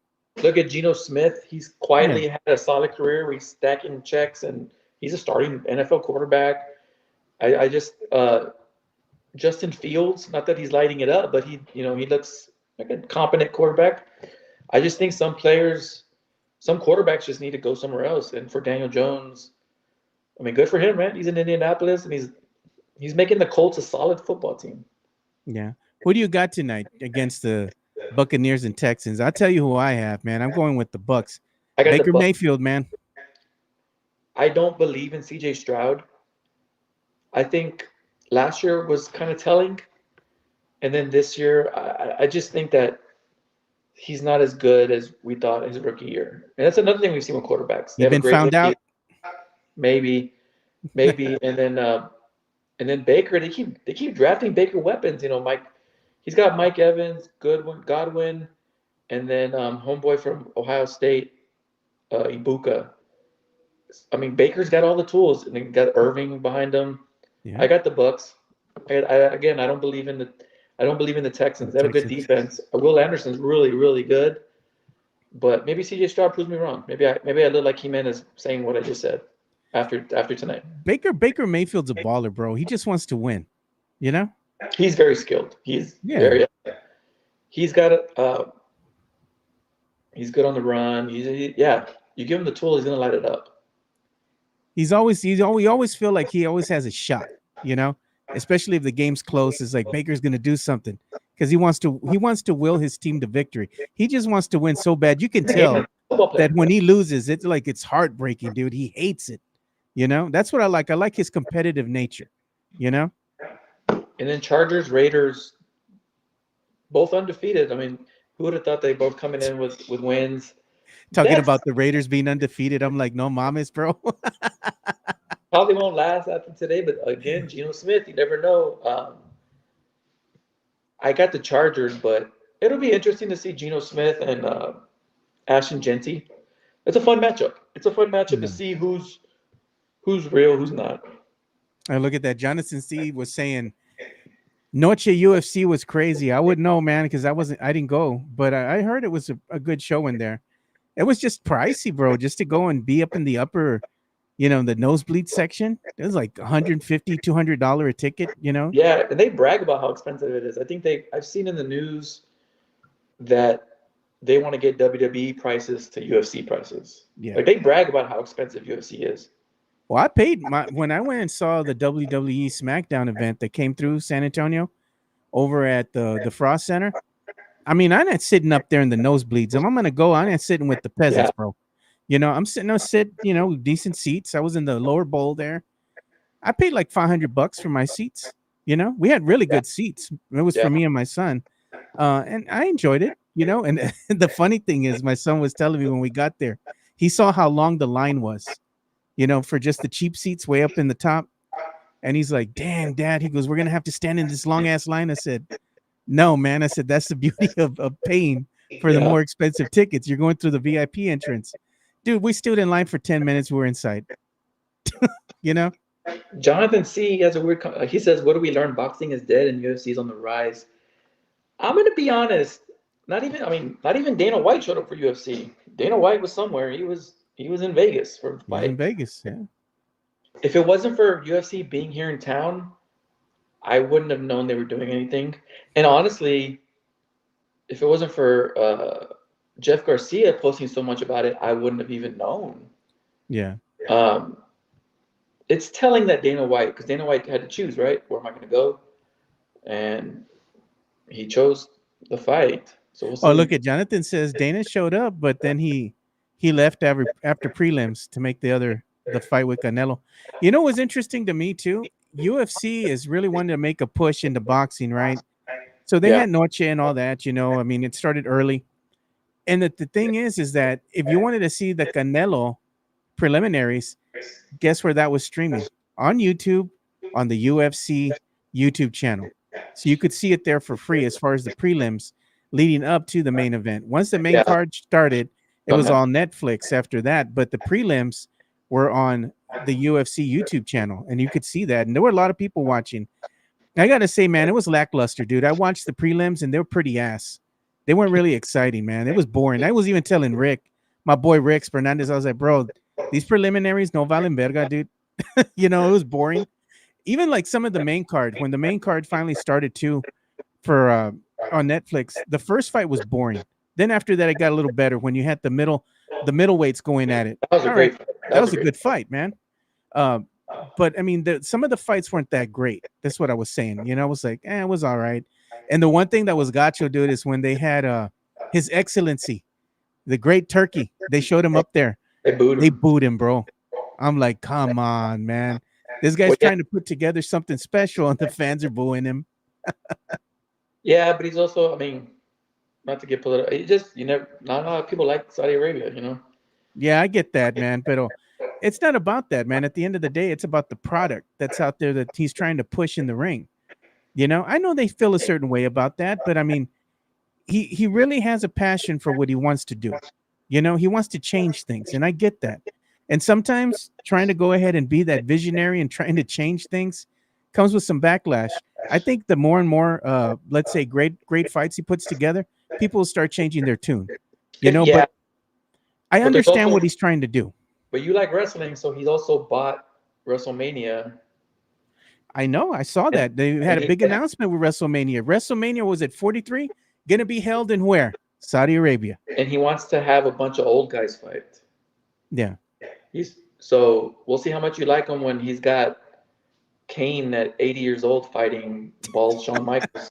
Look at Geno Smith. He's quietly had a solid career where he's stacking checks, and he's a starting NFL quarterback. I just Justin Fields, not that he's lighting it up, but he looks like a competent quarterback. I just think some players, some quarterbacks just need to go somewhere else. And for Daniel Jones, I mean, good for him, man. He's in Indianapolis and he's making the Colts a solid football team. Yeah. Who do you got tonight against the Buccaneers and Texans? I'll tell you who I have, man. I'm going with the Bucks. I got the Baker Bucs. Mayfield, man. I don't believe in CJ Stroud. I think last year was kind of telling. And then this year, I just think that he's not as good as we thought his rookie year. And that's another thing we've seen with quarterbacks. They You've have a been great found rookie, out. maybe, and then Baker. They keep drafting Baker weapons. You know, Mike. He's got Mike Evans, Godwin, and then homeboy from Ohio State, Ibuka. I mean, Baker's got all the tools, and then got Irving behind him. Yeah. I got the Bucks. Again, I don't believe in the Texans. They have a good Texans. defense. Will Anderson's really, really good, but maybe CJ Stroud proves me wrong. Maybe I look like Jimenez saying what I just said after tonight. Baker Mayfield's a baller, bro. He just wants to win. You know? He's very skilled. He's got a he's good on the run. You give him the tool, he's gonna light it up. We always feel like he always has a shot, you know, especially if the game's close. It's like Baker's gonna do something because he wants to will his team to victory. He just wants to win so bad. You can tell that when he loses, it's heartbreaking, dude. He hates it. You know, that's what I like. I like his competitive nature, you know? And then Chargers, Raiders, both undefeated. I mean, who would have thought they both coming in with wins? Talking about the Raiders being undefeated, I'm like, no mames, bro. Probably won't last after today, but again, Geno Smith, you never know. I got the Chargers, but it'll be interesting to see Geno Smith and Ashton Genty. It's a fun matchup. To see who's real, who's not. I look at that. Jonathan C was saying Noche UFC was crazy. I wouldn't know, man, because I didn't go, but I heard it was a good show in there. It was just pricey, bro, just to go and be up in the upper, you know, the nosebleed section. It was like $150, $200 a ticket, you know? Yeah, and they brag about how expensive it is. I think I've seen in the news that they want to get WWE prices to UFC prices. Yeah. Like they brag about how expensive UFC is. Well, I paid when I went and saw the WWE SmackDown event that came through San Antonio over at the Frost Center. I mean, I'm not sitting up there in the nosebleeds. I'm gonna go. I'm not sitting with the peasants, bro. You know, I'm sitting. You know, decent seats. I was in the lower bowl there. I paid like $500 for my seats. You know, we had really good seats. It was for me and my son, and I enjoyed it. You know, and the funny thing is, my son was telling me when we got there, he saw how long the line was. You know, for just the cheap seats way up in the top, and he's like, "Damn, Dad," he goes, "We're gonna have to stand in this long ass line." I said, "No, man." I said, "That's the beauty of paying for the more expensive tickets. You're going through the VIP entrance." Dude, we stood in line for 10 minutes. We were inside. You know? Jonathan C has a weird. He says, "What do we learn? Boxing is dead and UFC is on the rise." I'm gonna be honest. Not even Dana White showed up for UFC. Dana White was somewhere. He was in Vegas for a fight. In Vegas, yeah. If it wasn't for UFC being here in town, I wouldn't have known they were doing anything. And honestly, if it wasn't for Jeff Garcia posting so much about it, I wouldn't have even known. Yeah. It's telling that Dana White, because Dana White had to choose, right? Where am I going to go? And he chose the fight. So we'll see. Oh, look at Jonathan says Dana showed up, but then he left after prelims to make the fight with Canelo. You know what's interesting to me too? UFC is really wanting to make a push into boxing, right? So they had Noche and all that, you know. I mean, it started early. And the thing is that if you wanted to see the Canelo preliminaries, guess where that was streaming? On YouTube, on the UFC YouTube channel. So you could see it there for free as far as the prelims leading up to the main event. Once the main card started, it was all Netflix after that, but the prelims were on the UFC YouTube channel, and you could see that. And there were a lot of people watching. I got to say, man, it was lackluster, dude. I watched the prelims, and they were pretty ass. They weren't really exciting, man. It was boring. I was even telling Rick, my boy Rick Fernandez, I was like, bro, these preliminaries no valen verga, dude. You know, it was boring. Even like some of the main card, when the main card finally started too for on Netflix, the first fight was boring. Then after that, it got a little better when you had the middleweights going at it. That was a All great right, fight. that was a good fight, man. But I mean, some of the fights weren't that great. That's what I was saying. You know, I was like, it was all right. And the one thing that was gacho, dude, is when they had His Excellency, the Great Turkey. They showed him up there. They booed They him. booed him, bro. I'm like, come on, man. This guy's Well, yeah. trying to put together something special, and the fans are booing him. Yeah, but he's also, I mean, not to get political. It just, you know, not a lot of people like Saudi Arabia, you know? Yeah, I get that, man. But it's not about that, man. At the end of the day, it's about the product that's out there that he's trying to push in the ring. You know, I know they feel a certain way about that, but I mean, he really has a passion for what he wants to do. You know, he wants to change things, and I get that. And sometimes trying to go ahead and be that visionary and trying to change things comes with some backlash. I think the more and more, let's say, great fights he puts together, people will start changing their tune. You know, Yeah, but I but there's understand also, what he's trying to do. but you like wrestling, so he's also bought WrestleMania. I know. I saw And, that. They had and a he, big announcement with WrestleMania. WrestleMania was at 43, going to be held in where? Saudi Arabia. and he wants to have a bunch of old guys fight. Yeah. So we'll see how much you like him when he's got Kane at 80 years old fighting bald Shawn Michaels.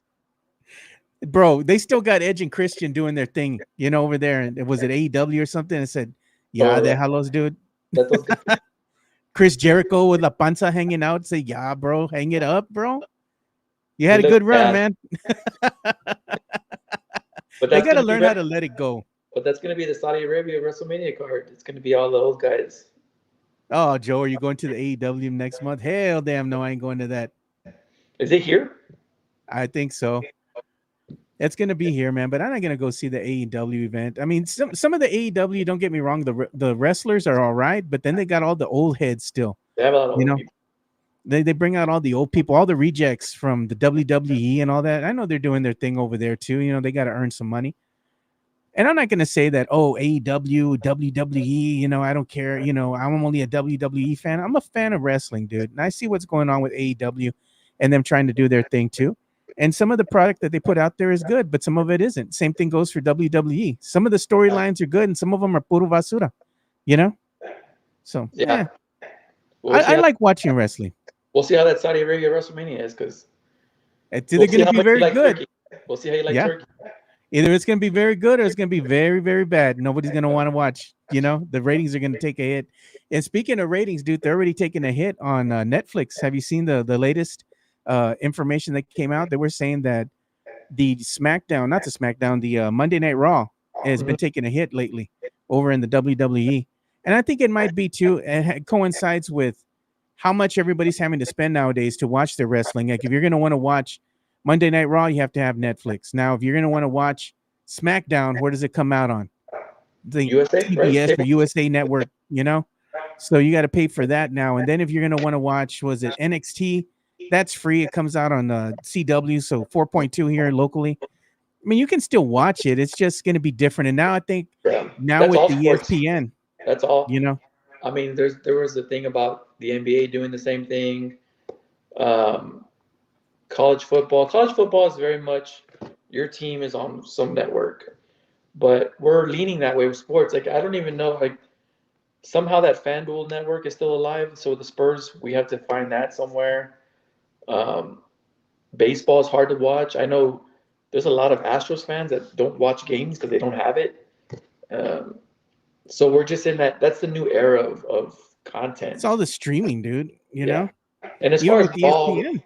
Bro, they still got Edge and Christian doing their thing, you know, over there. And was it AEW or something? And said, yeah, Oh, yeah. déjalos, dude. Let those guys. Chris Jericho with La Panza hanging out. Say, yeah, bro, hang it up, bro. You had He a good looks run, bad. man. But They that's got to gonna be learn how to let it go. But that's going to be the Saudi Arabia WrestleMania card. It's going to be all the old guys. Oh, Joe, are you going to the AEW next month? Hell damn, no, I ain't going to that. Is it here? I think so. It's gonna be here, man. But I'm not gonna go see the AEW event. I mean, some of the AEW, don't get me wrong, the wrestlers are all right, but then they got all the old heads still. They have a lot of You old know, people. they bring out all the old people, all the rejects from the WWE and all that. I know they're doing their thing over there too. You know, they got to earn some money. And I'm not gonna say that, oh, AEW, WWE, you know, I don't care. You know, I'm only a WWE fan. I'm a fan of wrestling, dude. And I see what's going on with AEW and them trying to do their thing too. And some of the product that they put out there is good, but some of it isn't. Same thing goes for WWE. Some of the storylines are good and some of them are puro basura, you know? So, Yeah. I like watching wrestling. We'll see how that Saudi Arabia WrestleMania is because It's either going to be very good. Turkey. We'll see how you like Yeah. turkey. Either it's going to be very good or it's going to be very, very bad. Nobody's going to want to watch. You know, the ratings are going to take a hit. And speaking of ratings, dude, they're already taking a hit on Netflix. Have you seen the latest information that came out? They were saying that the Monday Night Raw has been taking a hit lately over in the WWE. And I think it might be too, it coincides with how much everybody's having to spend nowadays to watch their wrestling. Like if you're going to want to watch Monday Night Raw, you have to have Netflix. Now, if you're going to want to watch SmackDown, where does it come out on? The USA, TBS right? or USA Network, you know? So you got to pay for that now. And then if you're going to want to watch, was it NXT? That's free. It comes out on CW, so 4.2 here locally. I mean, you can still watch it. It's just going to be different. And now I think now That's with all the sports. ESPN, That's all. you know? I mean, there was the thing about the NBA doing the same thing. College football. College football is very much your team is on some network, but we're leaning that way with sports. Like I don't even know. Like somehow that FanDuel network is still alive. So the Spurs, we have to find that somewhere. Baseball is hard to watch. I know there's a lot of Astros fans that don't watch games because they don't have it. So we're just in that. That's the new era of content. It's all the streaming, dude, you know? And as Even far with as ball, ESPN.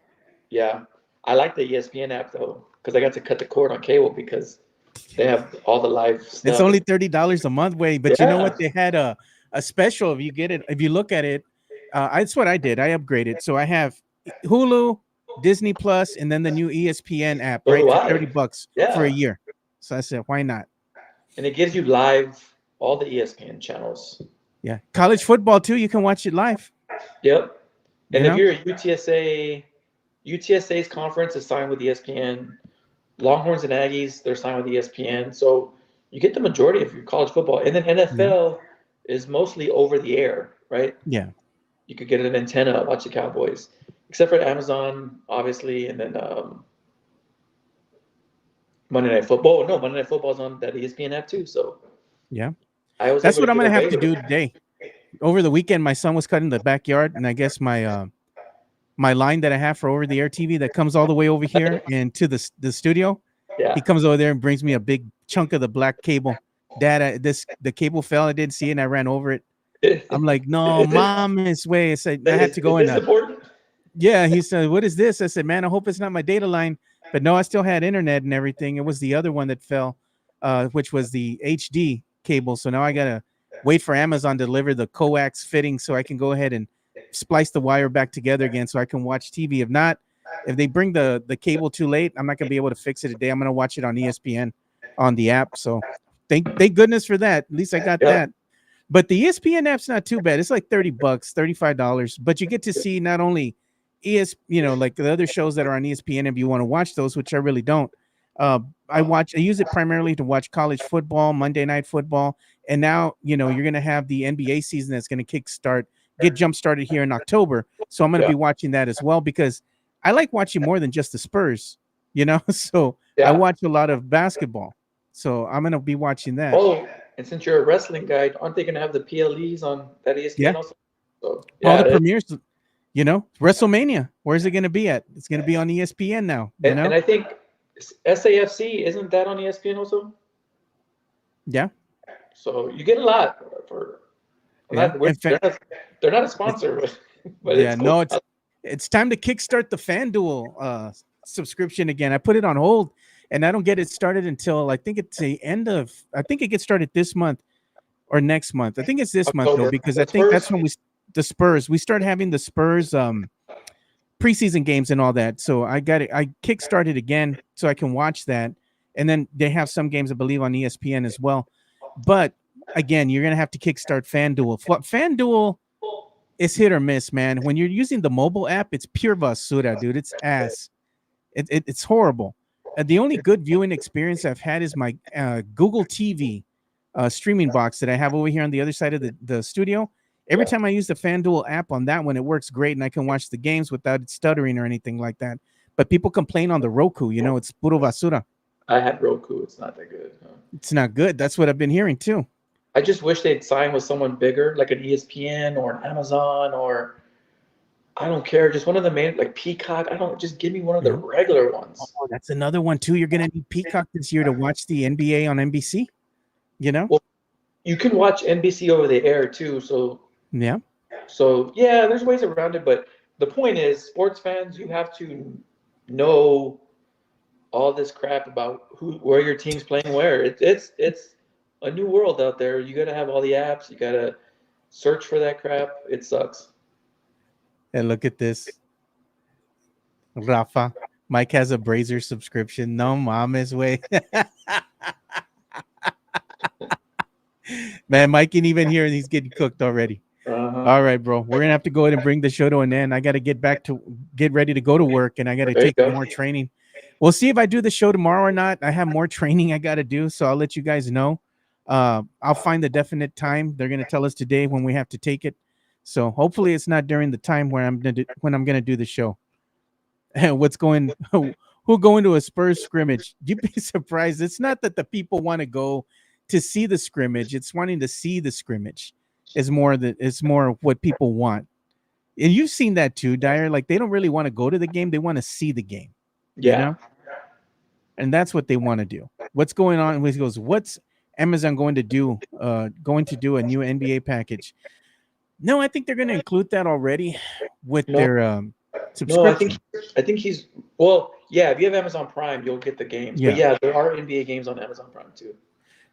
yeah, I like the ESPN app though because I got to cut the cord on cable because they have all the live stuff. It's only $30 a month, but you know what? They had a special. If you get it, if you look at it, that's what I did. I upgraded, so I have Hulu, Disney Plus, and then the new ESPN app, So right, do for I. $30 for a year. So I said, why not? And it gives you live all the ESPN channels. Yeah, college football too. You can watch it live. Yep. And You if know? you're a UTSA's conference is signed with ESPN. Longhorns and Aggies, they're signed with ESPN. So you get the majority of your college football. And then NFL is mostly over the air, right? Yeah. You could get an antenna, watch the Cowboys, except for Amazon, obviously, and then Monday Night Football. No, Monday Night Football's on that ESPN app too. So Yeah. I was That's able what I'm get gonna have away to with do it. today. Over the weekend, my son was cutting the backyard, and I guess my line that I have for over the air TV that comes all the way over here into the studio. Yeah. He comes over there and brings me a big chunk of the black cable. Dad, the cable fell. I didn't see it, and I ran over it. I'm like, no, mom, it's way. I said I had to go Is in. this important? Yeah, he said, what is this? I said, man, I hope it's not my data line. But no, I still had internet and everything. It was the other one that fell, which was the HD cable. So now I gotta wait for Amazon to deliver the coax fitting so I can go ahead and splice the wire back together again so I can watch TV. If not, if they bring the cable too late, I'm not gonna be able to fix it today. I'm gonna watch it on ESPN on the app. So thank goodness for that. At least I got that. But the ESPN app's not too bad. It's like $30, $35, but you get to see not only like the other shows that are on ESPN if you want to watch those, which I really don't. I use it primarily to watch college football, Monday Night Football, and now you're gonna have the NBA season that's gonna get jump started here in October. So I'm gonna be watching that as well because I like watching more than just the Spurs, So I watch a lot of basketball. So I'm gonna be watching that. Oh, and since you're a wrestling guy, aren't they gonna have the PLEs on that ESPN also? So, all the premieres, WrestleMania. Where's it gonna be at? It's gonna be on ESPN now. And I think SAFC, isn't that on ESPN also? Yeah. So you get a lot for. They're not a sponsor, but yeah, it's cool. no, it's time to kickstart the FanDuel subscription again. I put it on hold, and I don't get it started until I think it's the end of. I think it gets started this month or next month. I think it's this month though, because I think that's when the Spurs. We start having the Spurs preseason games and all that. So I got it. I kickstarted again so I can watch that, and then they have some games I believe on ESPN as well. But again, you're gonna have to kickstart FanDuel. FanDuel is hit or miss, man. When you're using the mobile app, it's pure basura, dude. It's ass. It's horrible. The only good viewing experience I've had is my Google TV streaming box that I have over here on the other side of the studio. Every time I use the FanDuel app on that one, it works great, and I can watch the games without it stuttering or anything like that. But people complain on the Roku, it's puro basura. I had Roku. It's not that good. No. It's not good. That's what I've been hearing too. I just wish they'd sign with someone bigger, like an ESPN or an Amazon, or I don't care, just one of the main, like Peacock. Just give me one of the regular ones. Oh, that's another one too. You're gonna need Peacock this year to watch the NBA on NBC. Well, you can watch NBC over the air too. So yeah. So yeah, there's ways around it, but the point is, sports fans, you have to know all this crap about where your team's playing where. It's a new world out there. You gotta have all the apps. You gotta search for that crap. It sucks. And look at this, Rafa. Mike has a Brazer subscription. No mames, way. Man, Mike can even hear, and he's getting cooked already. All right, bro. We're gonna have to go ahead and bring the show to an end. I got to get ready to go to work, and I got to take more training. We'll see if I do the show tomorrow or not. I have more training I got to do, so I'll let you guys know. I'll find the definite time. They're gonna tell us today when we have to take it. So hopefully it's not during the time when I'm gonna do the show. Who going to a Spurs scrimmage? You'd be surprised. It's not that the people want to go to see the scrimmage. It's wanting to see the scrimmage. It's more what people want. And you've seen that too, Dyer. Like they don't really want to go to the game. They want to see the game. Yeah. And that's what they want to do. What's going on? He goes, what's Amazon going to do? Going to do a new NBA package. No, I think they're going to include that already with their subscription. No, I think he's yeah. If you have Amazon Prime, you'll get the games. Yeah. But yeah, there are NBA games on Amazon Prime too.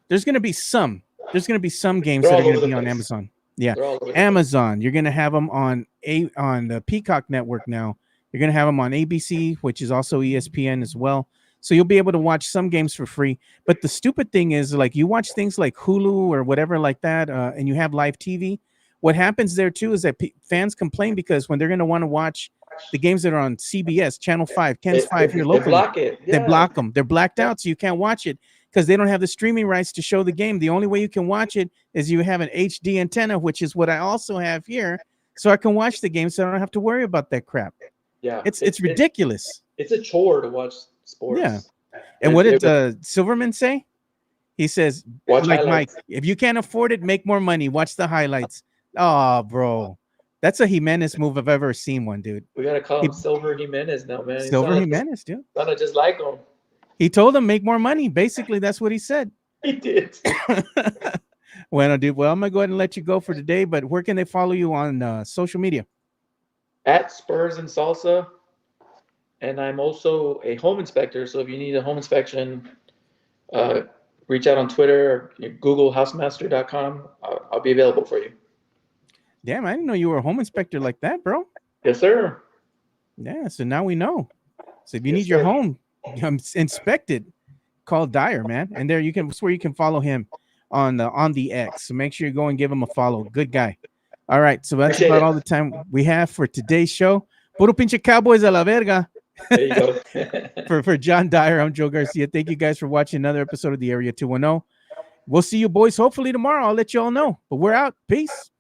There's going to be some. There's going to be some games that are going to be on Amazon. Yeah, Amazon. You're going to have them on the Peacock network now. You're going to have them on ABC, which is also ESPN as well. So you'll be able to watch some games for free. But the stupid thing is, like, you watch things like Hulu or whatever like that, and you have live TV. What happens there too is that fans complain because when they're going to want to watch the games that are on CBS, Channel 5, Ken's 5 here locally, they block them. They're blacked out, so you can't watch it because they don't have the streaming rights to show the game. The only way you can watch it is you have an HD antenna, which is what I also have here, so I can watch the game, so I don't have to worry about that crap. Yeah, it's ridiculous. It's a chore to watch sports. Yeah, And what did Silverman say? He says, Watch like highlights. Mike, if you can't afford it, make more money. Watch the highlights. Oh, bro. That's a Jimenez move if I've ever seen one, dude. We gotta call him Silver Jimenez now, man. Silver Jimenez, dude. Sounded just like him. He told him make more money. Basically, that's what he said. He did. Bueno, dude. Well, I'm gonna go ahead and let you go for today. But where can they follow you on social media? At Spurs and Salsa, and I'm also a home inspector. So if you need a home inspection, reach out on Twitter or Google housemaster.com. I'll be available for you. Damn, I didn't know you were a home inspector like that, bro. Yes, sir. Yeah, so now we know. So if you Yes, need your sir. home inspected, call Dyer, man. And there you can where you can follow him on the X. So make sure you go and give him a follow. Good guy. All right, so that's Appreciate about it. all the time we have for today's show. Puro pinche Cowboys a la verga. There you go. For John Dyer, I'm Joe Garcia. Thank you guys for watching another episode of the Area 210. We'll see you boys hopefully tomorrow. I'll let you all know. But we're out. Peace.